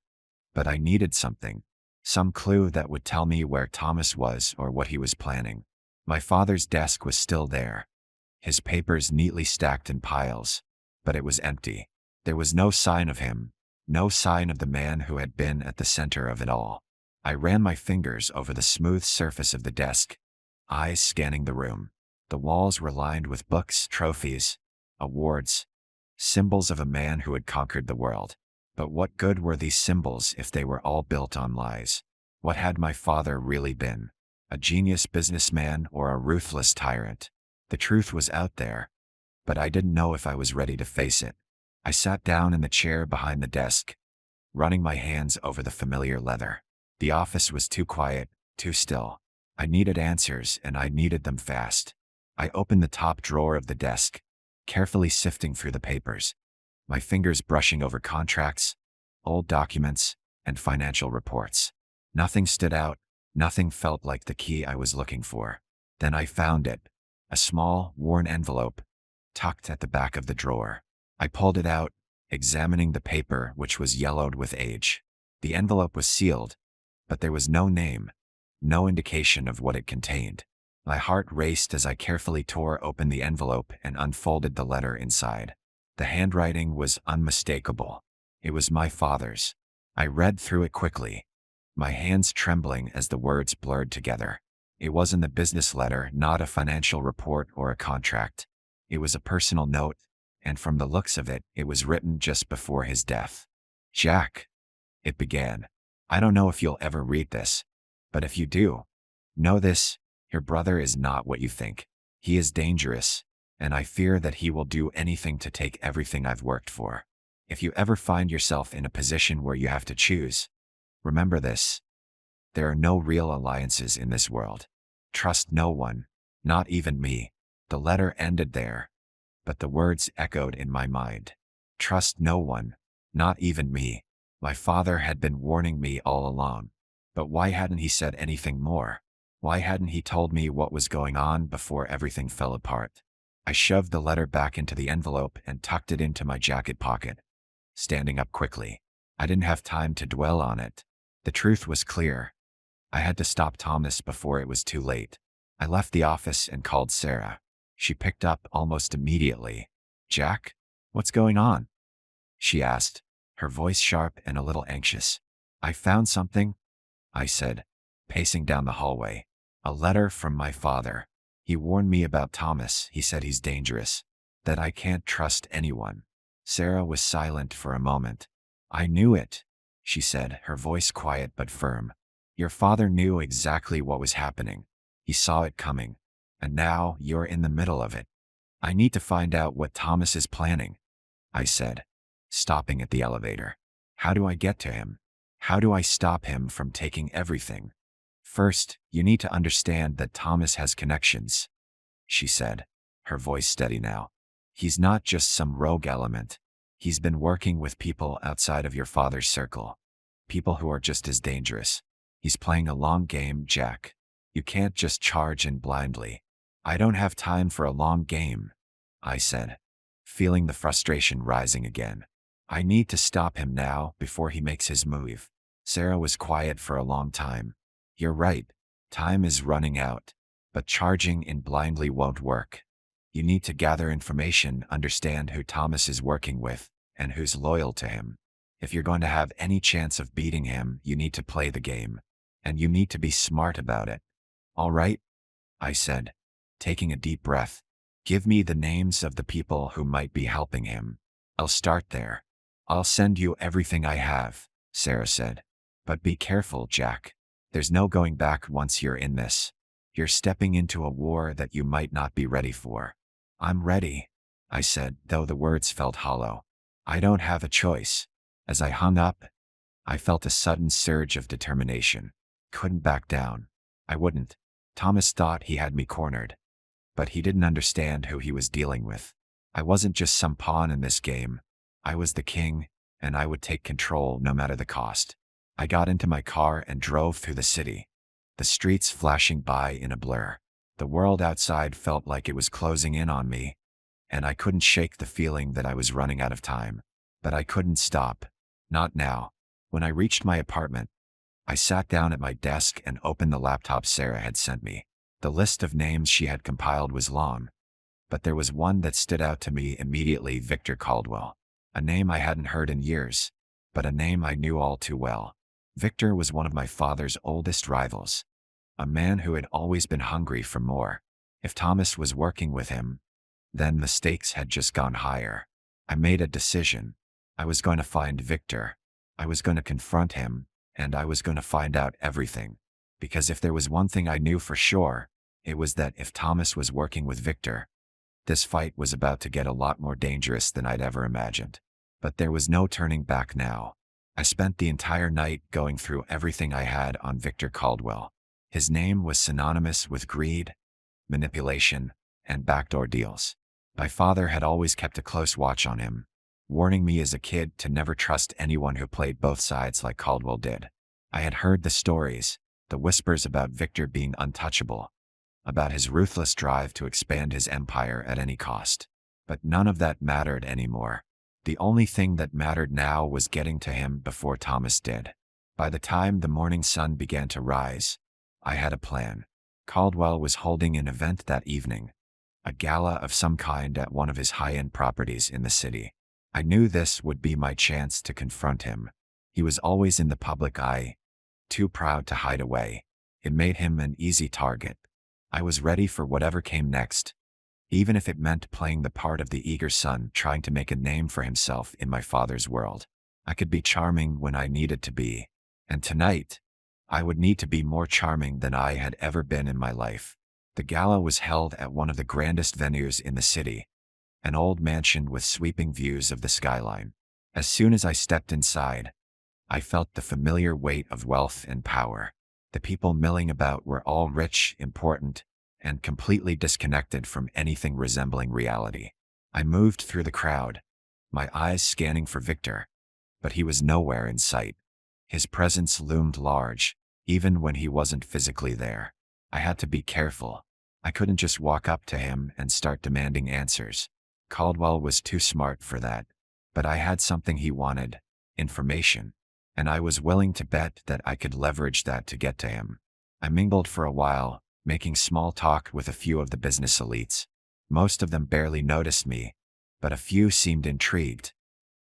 but I needed something, some clue that would tell me where Thomas was or what he was planning. My father's desk was still there, his papers neatly stacked in piles, but it was empty. There was no sign of him, no sign of the man who had been at the center of it all. I ran my fingers over the smooth surface of the desk, eyes scanning the room. The walls were lined with books, trophies, awards, symbols of a man who had conquered the world. But what good were these symbols if they were all built on lies? What had my father really been? A genius businessman or a ruthless tyrant? The truth was out there, but I didn't know if I was ready to face it. I sat down in the chair behind the desk, running my hands over the familiar leather. The office was too quiet, too still. I needed answers, and I needed them fast. I opened the top drawer of the desk, carefully sifting through the papers, my fingers brushing over contracts, old documents, and financial reports. Nothing stood out, nothing felt like the key I was looking for. Then I found it, a small, worn envelope, tucked at the back of the drawer. I pulled it out, examining the paper, which was yellowed with age. The envelope was sealed, but there was no name, no indication of what it contained. My heart raced as I carefully tore open the envelope and unfolded the letter inside. The handwriting was unmistakable. It was my father's. I read through it quickly, my hands trembling as the words blurred together. It wasn't a business letter, not a financial report or a contract. It was a personal note, and from the looks of it, it was written just before his death. "Jack," it began, "I don't know if you'll ever read this, but if you do, know this, your brother is not what you think. He is dangerous, and I fear that he will do anything to take everything I've worked for. If you ever find yourself in a position where you have to choose, remember this. There are no real alliances in this world. Trust no one, not even me." The letter ended there, but the words echoed in my mind. Trust no one, not even me. My father had been warning me all along, but why hadn't he said anything more? Why hadn't he told me what was going on before everything fell apart? I shoved the letter back into the envelope and tucked it into my jacket pocket, standing up quickly. I didn't have time to dwell on it. The truth was clear. I had to stop Thomas before it was too late. I left the office and called Sarah. She picked up almost immediately. "Jack, what's going on?" she asked, her voice sharp and a little anxious. "I found something," I said, pacing down the hallway. "A letter from my father. He warned me about Thomas. He said he's dangerous, that I can't trust anyone." Sarah was silent for a moment. "I knew it," she said, her voice quiet but firm. "Your father knew exactly what was happening. He saw it coming, and now you're in the middle of it. I need to find out what Thomas is planning," I said, stopping at the elevator. "How do I get to him? How do I stop him from taking everything?" "First, you need to understand that Thomas has connections," she said, her voice steady now. "He's not just some rogue element. He's been working with people outside of your father's circle, people who are just as dangerous. He's playing a long game, Jack. You can't just charge in blindly." "I don't have time for a long game," I said, feeling the frustration rising again. "I need to stop him now before he makes his move." Sarah was quiet for a long time. "You're right. Time is running out, but charging in blindly won't work. You need to gather information, understand who Thomas is working with, and who's loyal to him. If you're going to have any chance of beating him, you need to play the game, and you need to be smart about it." "All right," I said, taking a deep breath. "Give me the names of the people who might be helping him. I'll start there." "I'll send you everything I have," Sarah said. "But be careful, Jack. There's no going back once you're in this. You're stepping into a war that you might not be ready for." "I'm ready," I said, though the words felt hollow. "I don't have a choice." As I hung up, I felt a sudden surge of determination. Couldn't back down. I wouldn't. Thomas thought he had me cornered, but he didn't understand who he was dealing with. I wasn't just some pawn in this game. I was the king, and I would take control no matter the cost. I got into my car and drove through the city, the streets flashing by in a blur. The world outside felt like it was closing in on me, and I couldn't shake the feeling that I was running out of time. But I couldn't stop. Not now. When I reached my apartment, I sat down at my desk and opened the laptop Sarah had sent me. The list of names she had compiled was long, but there was one that stood out to me immediately: Victor Caldwell. A name I hadn't heard in years, but a name I knew all too well. Victor was one of my father's oldest rivals, a man who had always been hungry for more. If Thomas was working with him, then the stakes had just gone higher. I made a decision. I was going to find Victor. I was going to confront him, and I was going to find out everything. Because if there was one thing I knew for sure, it was that if Thomas was working with Victor, this fight was about to get a lot more dangerous than I'd ever imagined. But there was no turning back now. I spent the entire night going through everything I had on Victor Caldwell. His name was synonymous with greed, manipulation, and backdoor deals. My father had always kept a close watch on him, warning me as a kid to never trust anyone who played both sides like Caldwell did. I had heard the stories, the whispers about Victor being untouchable, about his ruthless drive to expand his empire at any cost. But none of that mattered anymore. The only thing that mattered now was getting to him before Thomas did. By the time the morning sun began to rise, I had a plan. Caldwell was holding an event that evening, a gala of some kind at one of his high-end properties in the city. I knew this would be my chance to confront him. He was always in the public eye, too proud to hide away. It made him an easy target. I was ready for whatever came next, even if it meant playing the part of the eager son trying to make a name for himself in my father's world. I could be charming when I needed to be, and tonight, I would need to be more charming than I had ever been in my life. The gala was held at one of the grandest venues in the city, an old mansion with sweeping views of the skyline. As soon as I stepped inside, I felt the familiar weight of wealth and power. The people milling about were all rich, important, and completely disconnected from anything resembling reality. I moved through the crowd, my eyes scanning for Victor, but he was nowhere in sight. His presence loomed large, even when he wasn't physically there. I had to be careful. I couldn't just walk up to him and start demanding answers. Caldwell was too smart for that. But I had something he wanted, information, and I was willing to bet that I could leverage that to get to him. I mingled for a while, making small talk with a few of the business elites. Most of them barely noticed me, but a few seemed intrigued,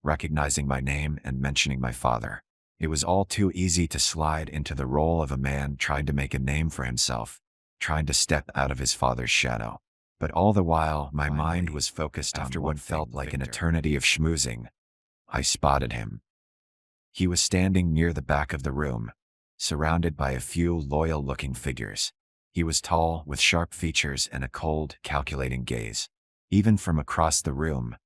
recognizing my name and mentioning my father. It was all too easy to slide into the role of a man trying to make a name for himself, trying to step out of his father's shadow. But all the while, my mind was focused after what felt like an eternity of schmoozing. I spotted him. He was standing near the back of the room, surrounded by a few loyal-looking figures. He was tall, with sharp features and a cold, calculating gaze. Even from across the room,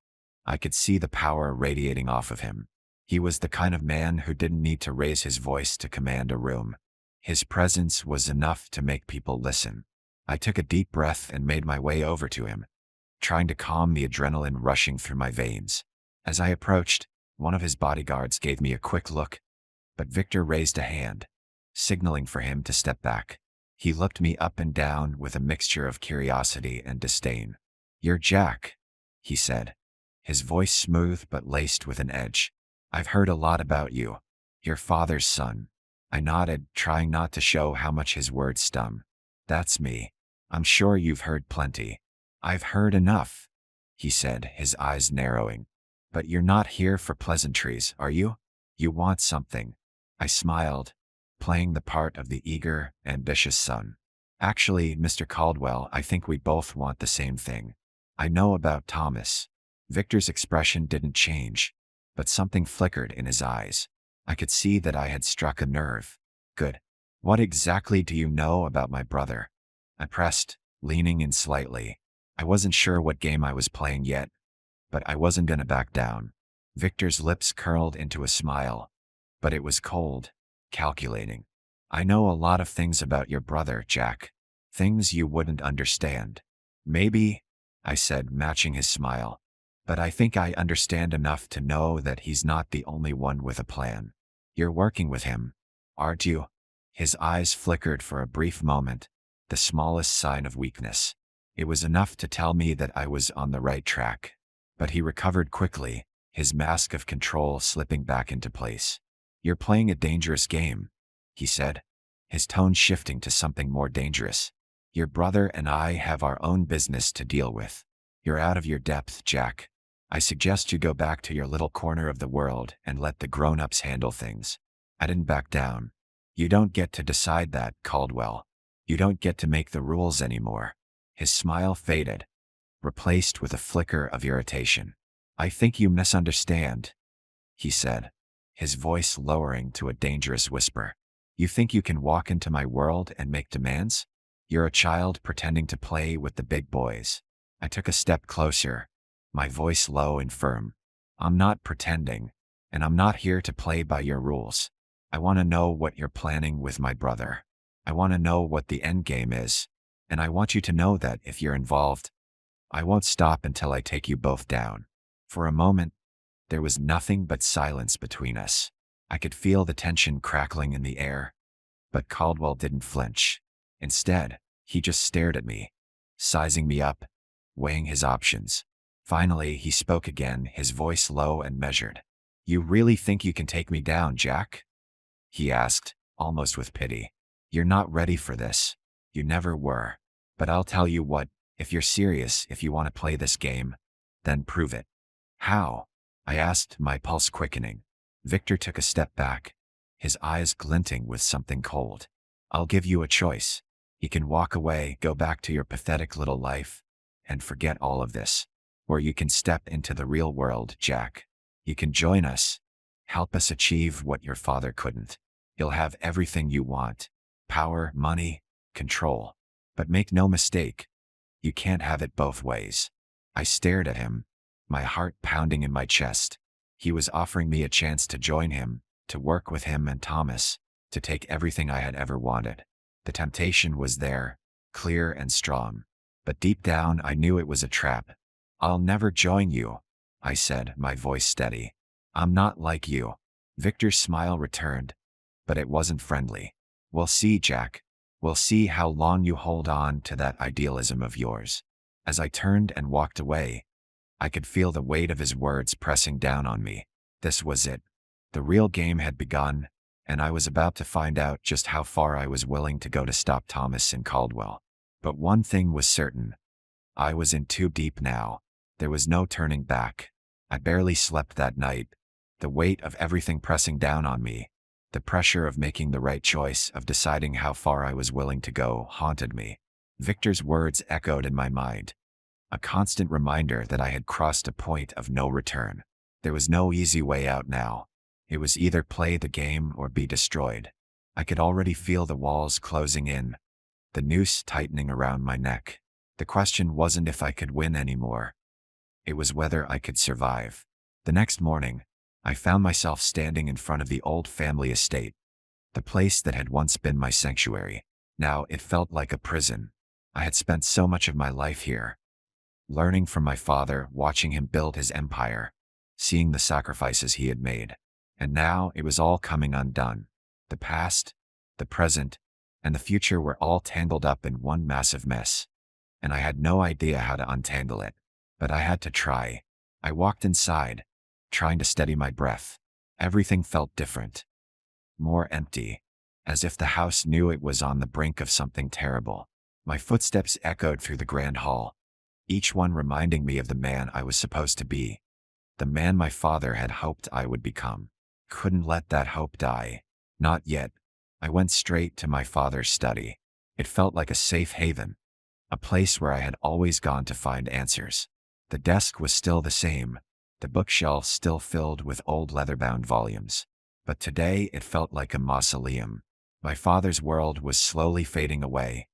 I could see the power radiating off of him. He was the kind of man who didn't need to raise his voice to command a room. His presence was enough to make people listen. I took a deep breath and made my way over to him, trying to calm the adrenaline rushing through my veins. As I approached, one of his bodyguards gave me a quick look, but Victor raised a hand, signaling for him to step back. He looked me up and down with a mixture of curiosity and disdain. "You're Jack," he said, his voice smooth but laced with an edge. "I've heard a lot about you. Your father's son." I nodded, trying not to show how much his words stung. "That's me. I'm sure you've heard plenty." "I've heard enough," he said, his eyes narrowing. "But you're not here for pleasantries, are you? You want something." I smiled, playing the part of the eager, ambitious son. "Actually, Mr. Caldwell, I think we both want the same thing. I know about Thomas." Victor's expression didn't change, but something flickered in his eyes. I could see that I had struck a nerve. "Good. What exactly do you know about my brother?" I pressed, leaning in slightly. I wasn't sure what game I was playing yet, but I wasn't gonna back down. Victor's lips curled into a smile, but it was cold, calculating. "I know a lot of things about your brother, Jack. Things you wouldn't understand." "Maybe," I said, matching his smile. "But I think I understand enough to know that he's not the only one with a plan. You're working with him, aren't you?" His eyes flickered for a brief moment, the smallest sign of weakness. It was enough to tell me that I was on the right track. But he recovered quickly, his mask of control slipping back into place. "You're playing a dangerous game," he said, his tone shifting to something more dangerous. "Your brother and I have our own business to deal with. You're out of your depth, Jack. I suggest you go back to your little corner of the world and let the grown-ups handle things." I didn't back down. "You don't get to decide that, Caldwell. You don't get to make the rules anymore." His smile faded, replaced with a flicker of irritation. "I think you misunderstand," he said, his voice lowering to a dangerous whisper. "You think you can walk into my world and make demands? You're a child pretending to play with the big boys." I took a step closer, my voice low and firm. "I'm not pretending. And I'm not here to play by your rules. I want to know what you're planning with my brother. I want to know what the end game is. And I want you to know that if you're involved, I won't stop until I take you both down. For a moment, there was nothing but silence between us. I could feel the tension crackling in the air, but Caldwell didn't flinch. Instead, he just stared at me, sizing me up, weighing his options. Finally, he spoke again, his voice low and measured. "You really think you can take me down, Jack?" he asked, almost with pity. "You're not ready for this. You never were. But I'll tell you what, if you're serious, if you want to play this game, then prove it." "How?" I asked, my pulse quickening. Victor took a step back, his eyes glinting with something cold. "I'll give you a choice. You can walk away, go back to your pathetic little life, and forget all of this. Or you can step into the real world, Jack. You can join us. Help us achieve what your father couldn't. You'll have everything you want. Power, money, control. But make no mistake, you can't have it both ways." I stared at him, my heart pounding in my chest. He was offering me a chance to join him, to work with him and Thomas, to take everything I had ever wanted. The temptation was there, clear and strong. But deep down, I knew it was a trap. "I'll never join you," I said, my voice steady. "I'm not like you." Victor's smile returned, but it wasn't friendly. "We'll see, Jack. We'll see how long you hold on to that idealism of yours." As I turned and walked away, I could feel the weight of his words pressing down on me. This was it. The real game had begun, and I was about to find out just how far I was willing to go to stop Thomas and Caldwell. But one thing was certain. I was in too deep now. There was no turning back. I barely slept that night. The weight of everything pressing down on me, the pressure of making the right choice, of deciding how far I was willing to go, haunted me. Victor's words echoed in my mind, a constant reminder that I had crossed a point of no return. There was no easy way out now. It was either play the game or be destroyed. I could already feel the walls closing in, the noose tightening around my neck. The question wasn't if I could win anymore. It was whether I could survive. The next morning, I found myself standing in front of the old family estate, the place that had once been my sanctuary. Now it felt like a prison. I had spent so much of my life here, learning from my father, watching him build his empire, seeing the sacrifices he had made. And now it was all coming undone. The past, the present, and the future were all tangled up in one massive mess. And I had no idea how to untangle it. But I had to try. I walked inside, trying to steady my breath. Everything felt different. More empty. As if the house knew it was on the brink of something terrible. My footsteps echoed through the grand hall, each one reminding me of the man I was supposed to be. The man my father had hoped I would become. Couldn't let that hope die. Not yet. I went straight to my father's study. It felt like a safe haven, a place where I had always gone to find answers. The desk was still the same, the bookshelf still filled with old leather-bound volumes. But today it felt like a mausoleum. My father's world was slowly fading away,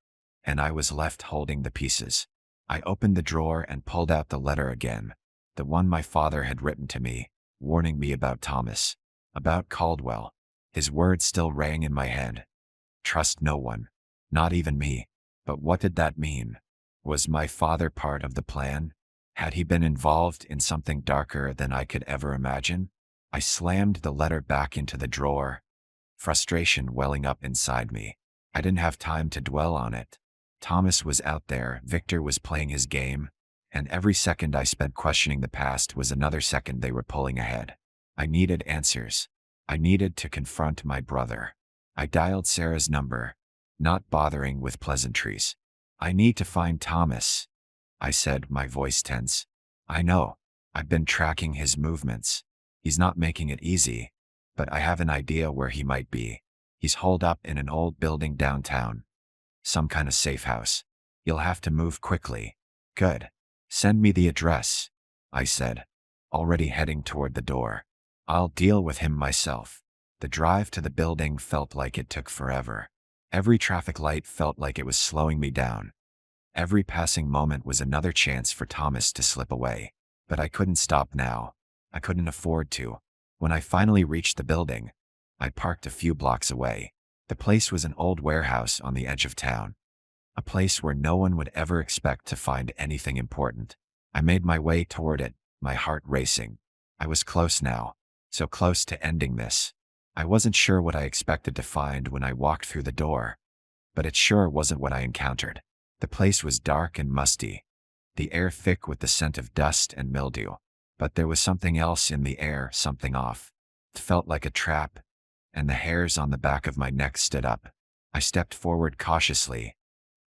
and I was left holding the pieces. I opened the drawer and pulled out the letter again, the one my father had written to me, warning me about Thomas, about Caldwell. His words still rang in my head. Trust no one, not even me. But what did that mean? Was my father part of the plan? Had he been involved in something darker than I could ever imagine? I slammed the letter back into the drawer, frustration welling up inside me. I didn't have time to dwell on it. Thomas was out there, Victor was playing his game, and every second I spent questioning the past was another second they were pulling ahead. I needed answers. I needed to confront my brother. I dialed Sarah's number, not bothering with pleasantries. "I need to find Thomas," I said, my voice tense. "I know. I've been tracking his movements. He's not making it easy, but I have an idea where he might be. He's holed up in an old building downtown. Some kind of safe house. You'll have to move quickly." "Good. Send me the address," I said, already heading toward the door. "I'll deal with him myself." The drive to the building felt like it took forever. Every traffic light felt like it was slowing me down. Every passing moment was another chance for Thomas to slip away. But I couldn't stop now. I couldn't afford to. When I finally reached the building, I parked a few blocks away. The place was an old warehouse on the edge of town, a place where no one would ever expect to find anything important. I made my way toward it, my heart racing. I was close now, so close to ending this. I wasn't sure what I expected to find when I walked through the door, but it sure wasn't what I encountered. The place was dark and musty, the air thick with the scent of dust and mildew. But there was something else in the air, something off. It felt like a trap, and the hairs on the back of my neck stood up. I stepped forward cautiously,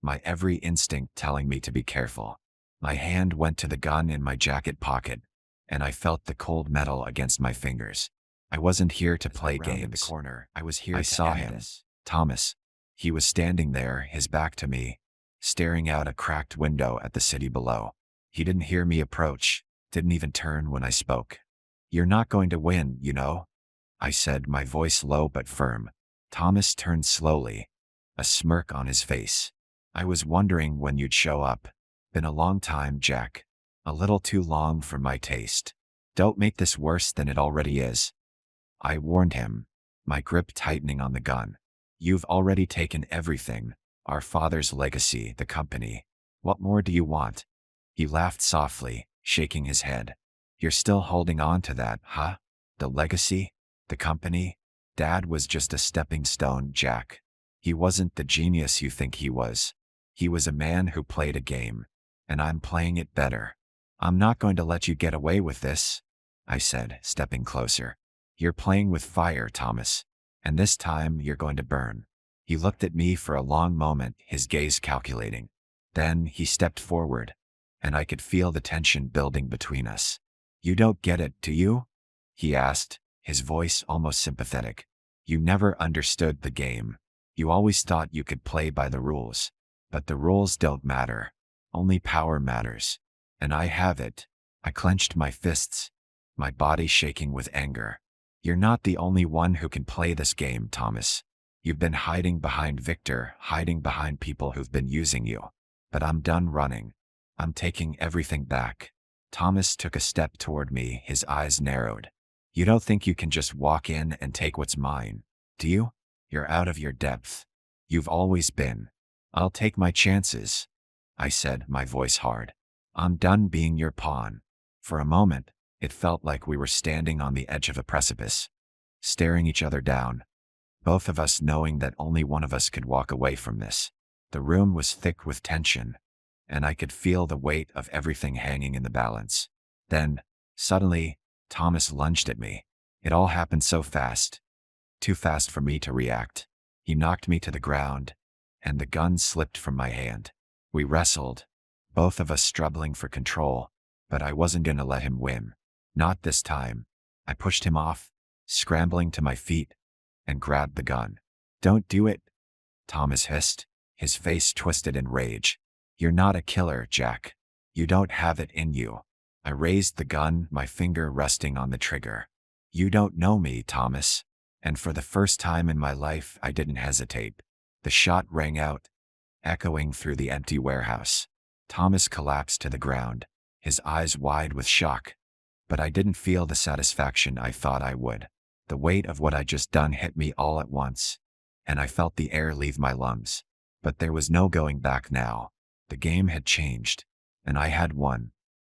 my every instinct telling me to be careful. My hand went to the gun in my jacket pocket, and I felt the cold metal against my fingers. I wasn't here to play games. I was here to saw him. Thomas. He was standing there, his back to me, staring out a cracked window at the city below. He didn't hear me approach, didn't even turn when I spoke. "You're not going to win, you know," I said, my voice low but firm. Thomas turned slowly, a smirk on his face. "I was wondering when you'd show up. Been a long time, Jack. A little too long for my taste. Don't make this worse than it already is," I warned him, my grip tightening on the gun. "You've already taken everything, our father's legacy, the company. What more do you want?" He laughed softly, shaking his head. "You're still holding on to that, huh? The legacy? The company? Dad was just a stepping stone, Jack. He wasn't the genius you think he was. He was a man who played a game, and I'm playing it better. I'm not going to let you get away with this," I said, stepping closer. "You're playing with fire, Thomas, and this time you're going to burn." He looked at me for a long moment, his gaze calculating. Then he stepped forward, and I could feel the tension building between us. "You don't get it, do you?" he asked, his voice almost sympathetic. "You never understood the game. You always thought you could play by the rules. But the rules don't matter. Only power matters. And I have it." I clenched my fists, my body shaking with anger. "You're not the only one who can play this game, Thomas. You've been hiding behind Victor, hiding behind people who've been using you. But I'm done running. I'm taking everything back." Thomas took a step toward me, his eyes narrowed. "You don't think you can just walk in and take what's mine, do you? You're out of your depth. You've always been." "I'll take my chances," I said, my voice hard. "I'm done being your pawn." For a moment, it felt like we were standing on the edge of a precipice, staring each other down, both of us knowing that only one of us could walk away from this. The room was thick with tension, and I could feel the weight of everything hanging in the balance. Then, suddenly, Thomas lunged at me. It all happened so fast. Too fast for me to react. He knocked me to the ground, and the gun slipped from my hand. We wrestled, both of us struggling for control, but I wasn't going to let him win. Not this time. I pushed him off, scrambling to my feet, and grabbed the gun. "Don't do it," Thomas hissed, his face twisted in rage. "You're not a killer, Jack. You don't have it in you." I raised the gun, my finger resting on the trigger. "You don't know me, Thomas." And for the first time in my life, I didn't hesitate. The shot rang out, echoing through the empty warehouse. Thomas collapsed to the ground, his eyes wide with shock. But I didn't feel the satisfaction I thought I would. The weight of what I'd just done hit me all at once, and I felt the air leave my lungs. But there was no going back now. The game had changed, and I had won.